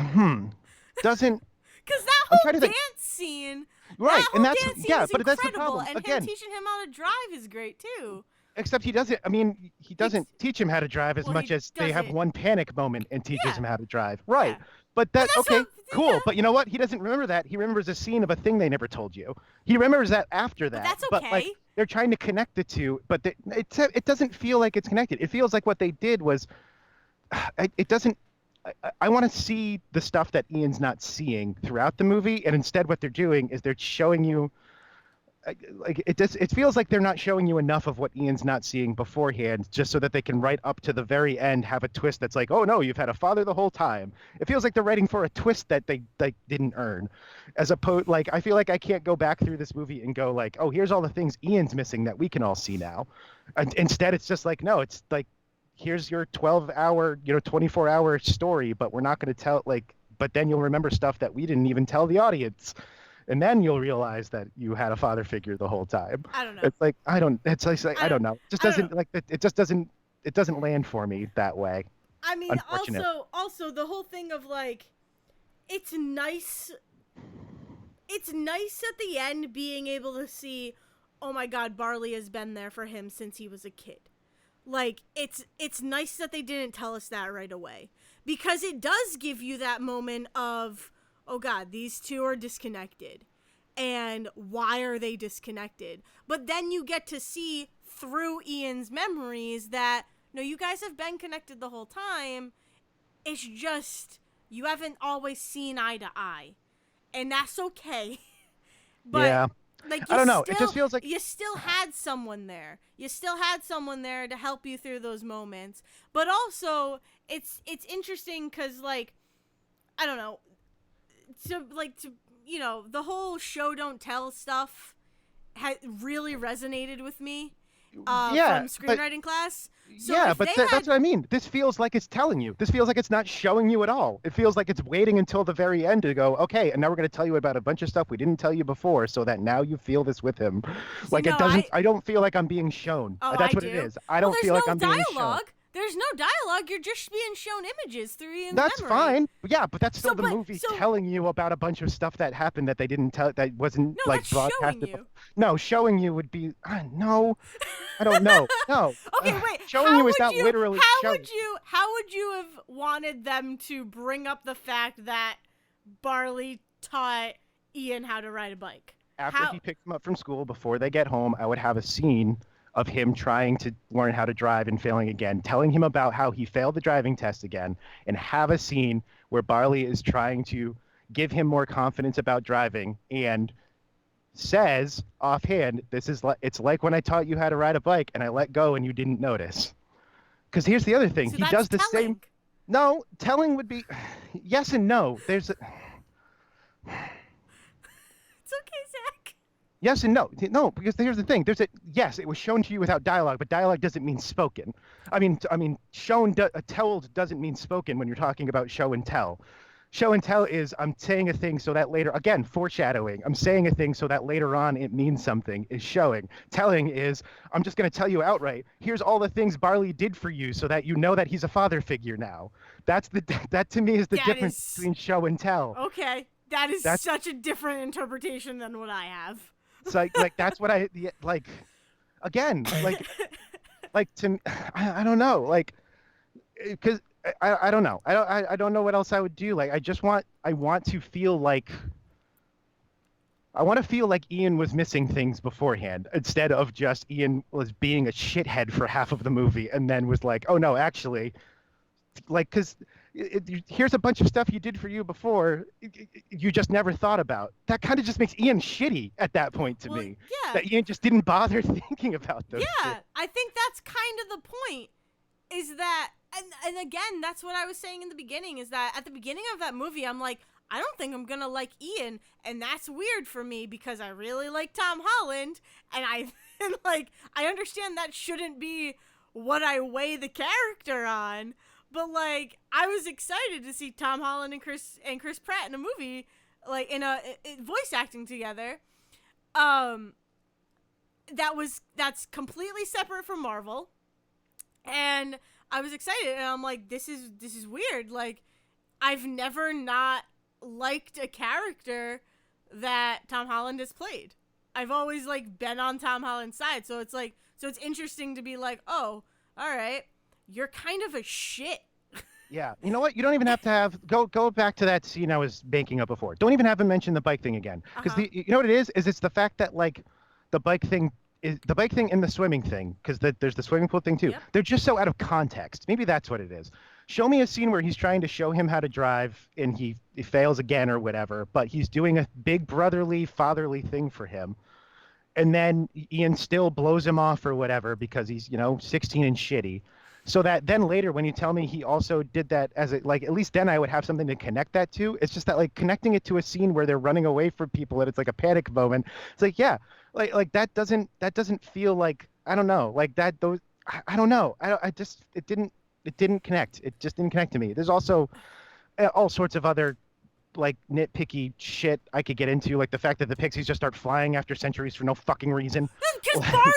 doesn't. Because that I'm trying whole to dance think. scene, Right, and that's is but that's the incredible, problem and him again. teaching him how to drive is great too. Except he doesn't. I mean, he Ex- doesn't teach him how to drive as well, much he as they have doesn't. one panic moment and teaches Yeah, him how to drive. yeah. Right. But Well, that that's okay, what. cool. Yeah, But you know what? He doesn't remember that. He remembers a scene of a thing they never told you. He remembers that after but that. that's But okay. like they're trying to connect the two, but it doesn't feel like it's connected. It feels like what they did was it doesn't. I want to see the stuff that Ian's not seeing throughout the movie, and instead, what they're doing is they're showing you like it feels like they're not showing you enough of what Ian's not seeing beforehand, just so that they can right up to the very end have a twist that's like, oh no, you've had a father the whole time. It feels like they're writing for a twist that they like didn't earn. As opposed, like I feel like I can't go back through this movie and go like, oh, here's all the things Ian's missing that we can all see now. And instead, it's just like, no, it's like, here's your 12-hour, 24-hour story, but we're not going to tell like, but then you'll remember stuff that we didn't even tell the audience. And then you'll realize that you had a father figure the whole time. I don't know. It's like it's like I don't know. It just doesn't like it just doesn't land for me that way. I mean, Unfortunate. also the whole thing of like, it's nice. It's nice at the end being able to see, oh my God, Barley has been there for him since he was a kid. Like, it's nice that they didn't tell us that right away, because it does give you that moment of, oh God, these two are disconnected. And why are they disconnected? But then you get to see through Ian's memories that, no, you guys have been connected the whole time. It's just, you haven't always seen eye to eye. And that's okay. But, yeah. like, I don't know. It just feels like you still had someone there. You still had someone there to help you through those moments. But also, it's interesting because, like, I don't know, the whole show don't tell stuff really resonated with me from screenwriting class. So yeah, but that's what I mean. This feels like it's telling you. This feels like it's not showing you at all. It feels like it's waiting until the very end to go, okay, and now we're going to tell you about a bunch of stuff we didn't tell you before, so that now you feel this with him. Like, it doesn't. I don't feel like I'm being shown. Oh, that's I what do. it is. I don't feel like I'm being shown. There's no dialogue. You're just being shown images through Ian's That's memory. fine. Yeah, but that's still the movie telling you about a bunch of stuff that happened that they didn't tell. That wasn't like broadcasted. Showing you. No, showing you would be no. I don't know. No. Okay, wait. Showing you is not literally. How would you have wanted them to bring up the fact that Barley taught Ian how to ride a bike? After he picked him up from school, before they get home, I would have a scene of him trying to learn how to drive and failing again, telling him about how he failed the driving test again, and have a scene where Barley is trying to give him more confidence about driving and says offhand, it's like when I taught you how to ride a bike and I let go and you didn't notice. Because here's the other thing. So he does the telling. same. No, telling would be yes and no. There's It's okay, Zach. yes and no. No, because here's the thing. Yes, it was shown to you without dialogue, but dialogue doesn't mean spoken. I mean, told doesn't mean spoken when you're talking about show and tell. Show and tell is I'm saying a thing so that later, again, foreshadowing. I'm saying a thing so that later on it means something, is showing. Telling is I'm just going to tell you outright, here's all the things Barley did for you so that you know that he's a father figure now. That to me is the difference between show and tell. Okay. That's such a different interpretation than what I have. It's like that's what I like. Again, like to I don't know, like because I don't know. I don't know what else I would do. Like I want to feel like Ian was missing things beforehand instead of just Ian was being a shithead for half of the movie and then was like, oh no, actually, like because. Here's a bunch of stuff you did for you before you just never thought about. That kind of just makes Ian shitty at that point to me. Yeah. That Ian just didn't bother thinking about those. Yeah, shit. I think that's kind of the point. Is that, and again, that's what I was saying in the beginning, is that at the beginning of that movie, I'm like, I don't think I'm going to like Ian, and that's weird for me because I really like Tom Holland, and I understand that shouldn't be what I weigh the character on. But like, I was excited to see Tom Holland and Chris Pratt in a movie, like in voice acting together. that's completely separate from Marvel. And I was excited, and I'm like, this is weird. Like, I've never not liked a character that Tom Holland has played. I've always like been on Tom Holland's side. So it's interesting to be like, oh, all right, you're kind of a shit. Yeah, you know what? You don't even have to have go back to that scene I was banking up before. Don't even have him mention the bike thing again, because you know what it is? Is it's the fact that like the bike thing is the bike thing and the swimming thing, because there's the swimming pool thing too. Yep. They're just so out of context. Maybe that's what it is. Show me a scene where he's trying to show him how to drive and he fails again or whatever, but he's doing a big brotherly, fatherly thing for him. And then Ian still blows him off or whatever because he's, 16 and shitty. So that then later when you tell me he also did that as a, like, at least then I would have something to connect that to. It's just that like connecting it to a scene where they're running away from people and it's like a panic moment. It's like, yeah, like that doesn't feel like, I don't know, like that, those, I don't know. It didn't connect. It just didn't connect to me. There's also all sorts of other like nitpicky shit I could get into, like the fact that the pixies just start flying after centuries for no fucking reason. Because Barley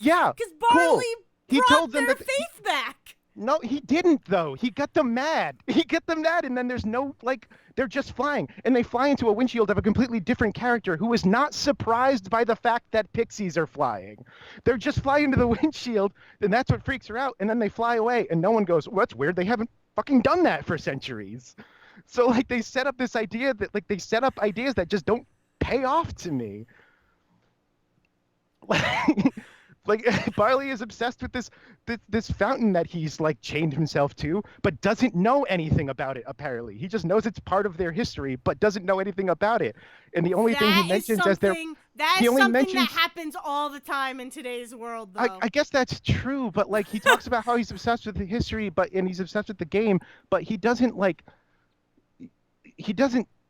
yeah, because Barley he brought told them their that faith back. No, he didn't though. He got them mad. And then there's no like they're just flying and they fly into a windshield of a completely different character who is not surprised by the fact that pixies are flying. They're just flying into the windshield and that's what freaks her out, and then they fly away and no one goes, well, that's weird. They haven't fucking done that for centuries. So like they set up this idea that like they set up ideas that just don't pay off to me. Like Barley is obsessed with this fountain that he's like chained himself to, but doesn't know anything about it. Apparently, he just knows it's part of their history, but doesn't know anything about it. And the only thing he mentions as their that happens all the time in today's world, though. I guess that's true, but like he talks about how he's obsessed with the history, and he's obsessed with the game, but he doesn't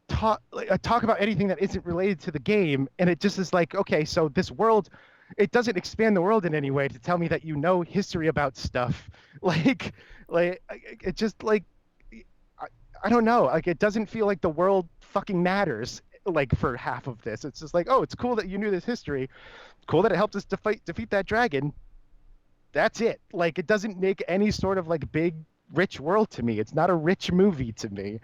talk about anything that isn't related to the game, and it just is like, okay, so this world. It doesn't expand the world in any way to tell me that you know history about stuff. Like it just like I don't know. Like it doesn't feel like the world fucking matters. Like for half of this, it's just like, oh, it's cool that you knew this history. It's cool that it helped us defeat that dragon. That's it. Like it doesn't make any sort of like big rich world to me. It's not a rich movie to me.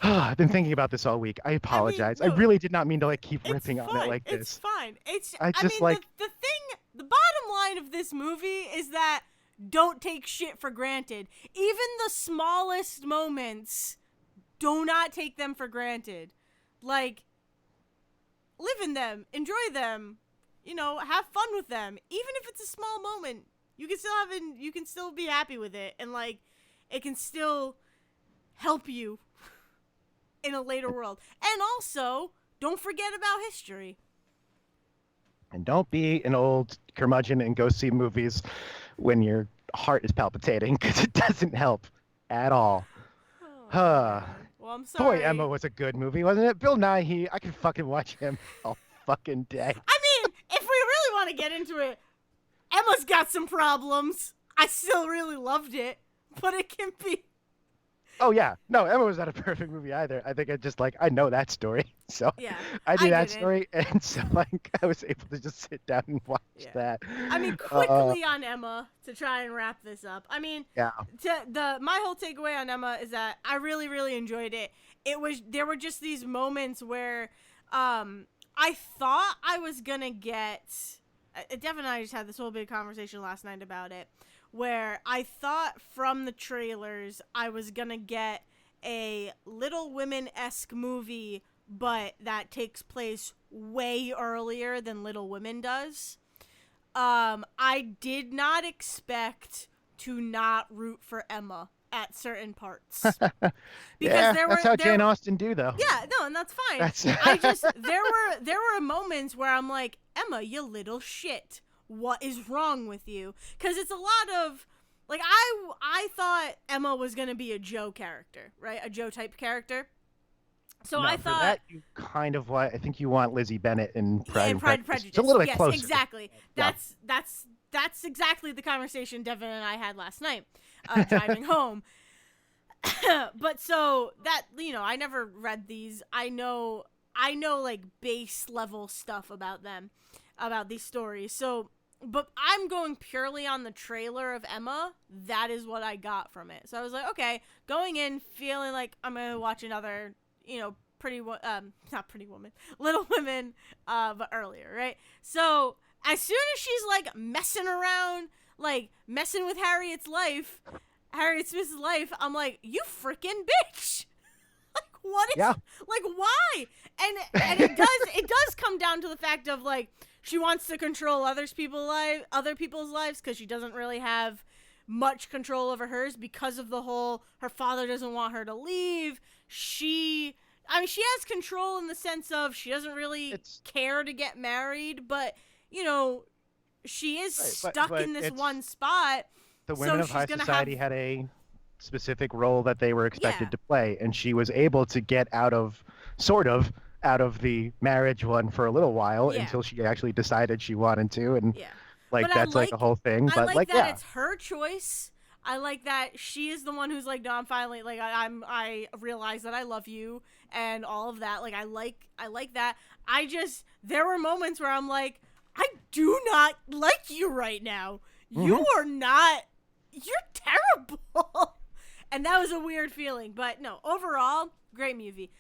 I've been thinking about this all week. I apologize. I really did not mean to like keep ripping on it like this. It's fine. The bottom line of this movie is that don't take shit for granted. Even the smallest moments, do not take them for granted. Like, live in them, enjoy them, have fun with them. Even if it's a small moment, you can still be happy with it, and like, it can still help you in a later world. And also, don't forget about history. And don't be an old curmudgeon and go see movies when your heart is palpitating, because it doesn't help at all. Well, I'm sorry. Boy, Emma was a good movie, wasn't it? Bill Nighy, I could fucking watch him all fucking day. I mean, if we really want to get into it, Emma's got some problems. I still really loved it, but it can be... Oh, yeah. No, Emma was not a perfect movie either. I think I know that story. So yeah, I knew that story. And so like I was able to just sit down and watch that. I mean, quickly on Emma to try and wrap this up. I mean, my whole takeaway on Emma is that I really, really enjoyed it. There were just these moments where I thought I was going to get, Devin and I just had this whole big conversation last night about it, where I thought from the trailers I was gonna get a Little Women-esque movie, but that takes place way earlier than Little Women does. I did not expect to not root for Emma at certain parts. Because that's how Jane Austen do, though. Yeah, no, and that's fine. There were moments where I'm like, Emma, you little shit. What is wrong with you? Because it's a lot of, like, I thought Emma was going to be a Joe character, right? A Joe type character. So I thought... For that, you kind of want, I think you want Lizzie Bennett in Pride and Prejudice. It's a little bit closer. Exactly. That's exactly the conversation Devin and I had last night, driving home. But so that, I never read these. I know like base level stuff about them. about these stories. So, but I'm going purely on the trailer of Emma. That is what I got from it. So I was like, okay, going in feeling like I'm gonna watch another, not Pretty Woman, Little Women, but earlier, right? So as soon as she's like messing around, like messing with Harriet Smith's life, I'm like, you freaking bitch. Like, what is, like, why? And it does come down to the fact of, like, she wants to control other people's lives because she doesn't really have much control over hers because of the whole, her father doesn't want her to leave. She has control in the sense of she doesn't really care to get married, but, she is stuck in this one spot. The women of high society had a specific role that they were expected to play, and she was able to get out of the marriage one for a little while until she actually decided she wanted to, and that's like a whole thing. But I like that it's her choice. I like that she is the one who's like, no, I'm finally like I realize that I love you and all of that. Like I like that. There were moments where I'm like, I do not like you right now. You are not. You're terrible. And that was a weird feeling. But no, overall, great movie.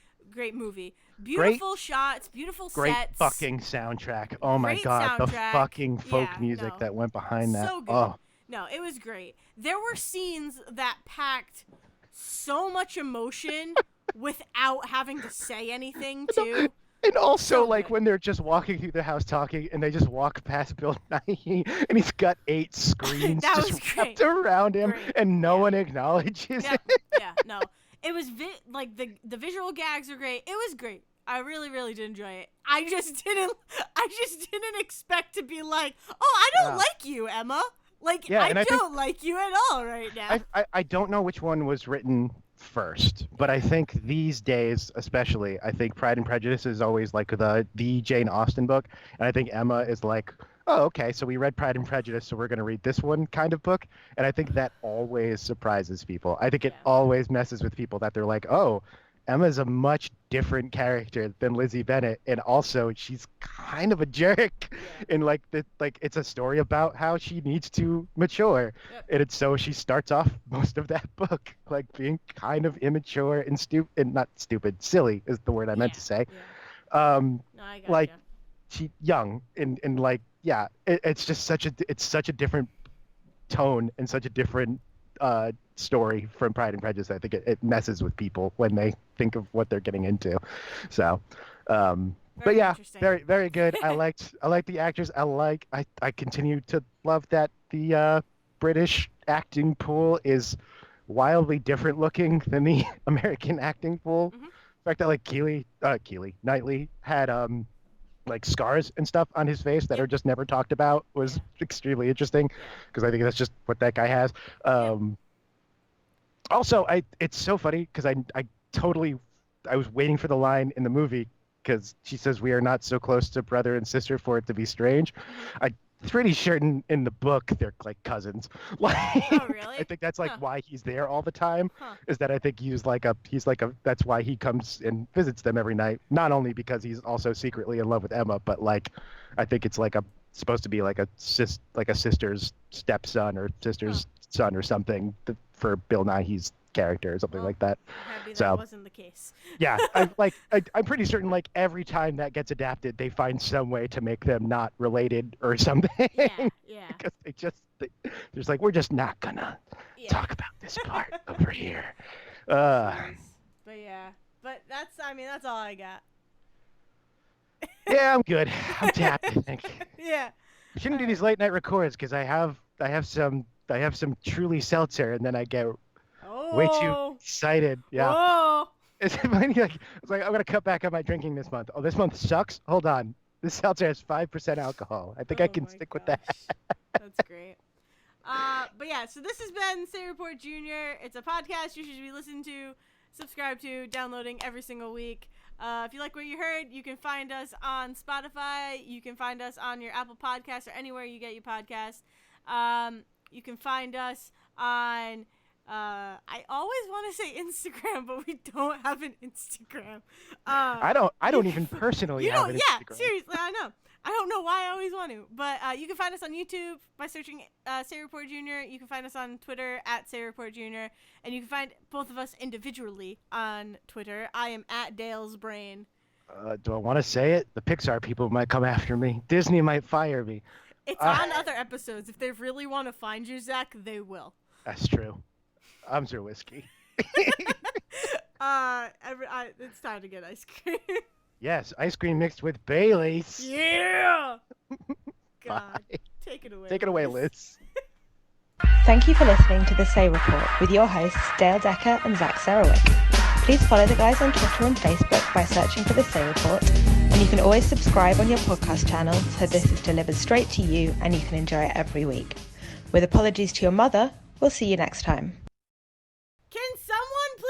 Beautiful shots, beautiful sets. Great fucking soundtrack. Oh my god, the fucking folk music that went behind that. So good. Oh. No, it was great. There were scenes that packed so much emotion without having to say anything, too. And also, when they're just walking through the house talking, and they just walk past Bill Nighy, and he's got 8 screens just wrapped around him, and no one acknowledges it. Yeah, no. It was, the visual gags are great. It was great. I really, really did enjoy it. I just didn't expect to be like, oh, I don't like you, Emma. I don't like you at all right now. I don't know which one was written first, but I think these days, especially, I think Pride and Prejudice is always like the Jane Austen book, and I think Emma is like, oh, okay, so we read Pride and Prejudice, so we're going to read this one kind of book, and I think that always surprises people. I think it always messes with people that they're like, oh, Emma's a much different character than Lizzie Bennet, and also she's kind of a jerk. And it's a story about how she needs to mature, and so she starts off most of that book like being kind of immature and silly is the word I meant to say. No, I got she young and it's just such a different tone and such a different story from Pride and Prejudice. I think it messes with people when they think of what they're getting into. So, but yeah, very, very good. I like the actors. I continue to love that the British acting pool is wildly different looking than the American acting pool. Mm-hmm. The fact that Knightley had scars and stuff on his face that are just never talked about was extremely interesting, because I think that's just what that guy has. Also, it's so funny because I was waiting for the line in the movie because she says we are not so close to brother and sister for it to be strange. I'm pretty sure in the book they're like cousins. Oh, really? I think that's why he's there all the time. Is that I think that's why he comes and visits them every night. Not only because he's also secretly in love with Emma, but I think it's supposed to be like a sister's stepson or sister's son or something for Bill Nighy's character or something like that. That wasn't the case. Yeah, I'm pretty certain every time that gets adapted, they find some way to make them not related or something. Yeah. Because there's we're just not gonna talk about this part over here. But that's all I got. Yeah, I'm good. I'm tapped, I think. Yeah. We shouldn't do these late night records because I have some Truly seltzer, and then I get way too excited. Yeah. Whoa. It's funny. I was like, I'm gonna cut back on my drinking this month. Oh, this month sucks. Hold on. This seltzer has 5% alcohol. I think I can stick with that. That's great. But yeah, so this has been Say Report Jr. It's a podcast you should be listening to, subscribe to, downloading every single week. If you like what you heard, you can find us on Spotify. You can find us on your Apple Podcasts or anywhere you get your podcasts. You can find us on, I always want to say Instagram, but we don't have an Instagram. I don't even personally have an Instagram. Yeah, seriously, I know. I don't know why I always want to. But you can find us on YouTube by searching Say Report Jr. You can find us on Twitter at sayreportjr. And you can find both of us individually on Twitter. I am at Dale's Brain. Do I want to say it? The Pixar people might come after me. Disney might fire me. It's on other episodes. If they really want to find you, Zach, they will. That's true. I'm Sir Whiskey. It's time to get ice cream. Yes, ice cream mixed with Baileys. Yeah! God. Bye. Take it away. Take it away, Liz. Thank you for listening to The Say Report with your hosts Dale Decker and Zach Sarowik. Please follow the guys on Twitter and Facebook by searching for The Say Report, and you can always subscribe on your podcast channel so this is delivered straight to you and you can enjoy it every week. With apologies to your mother, we'll see you next time. Can someone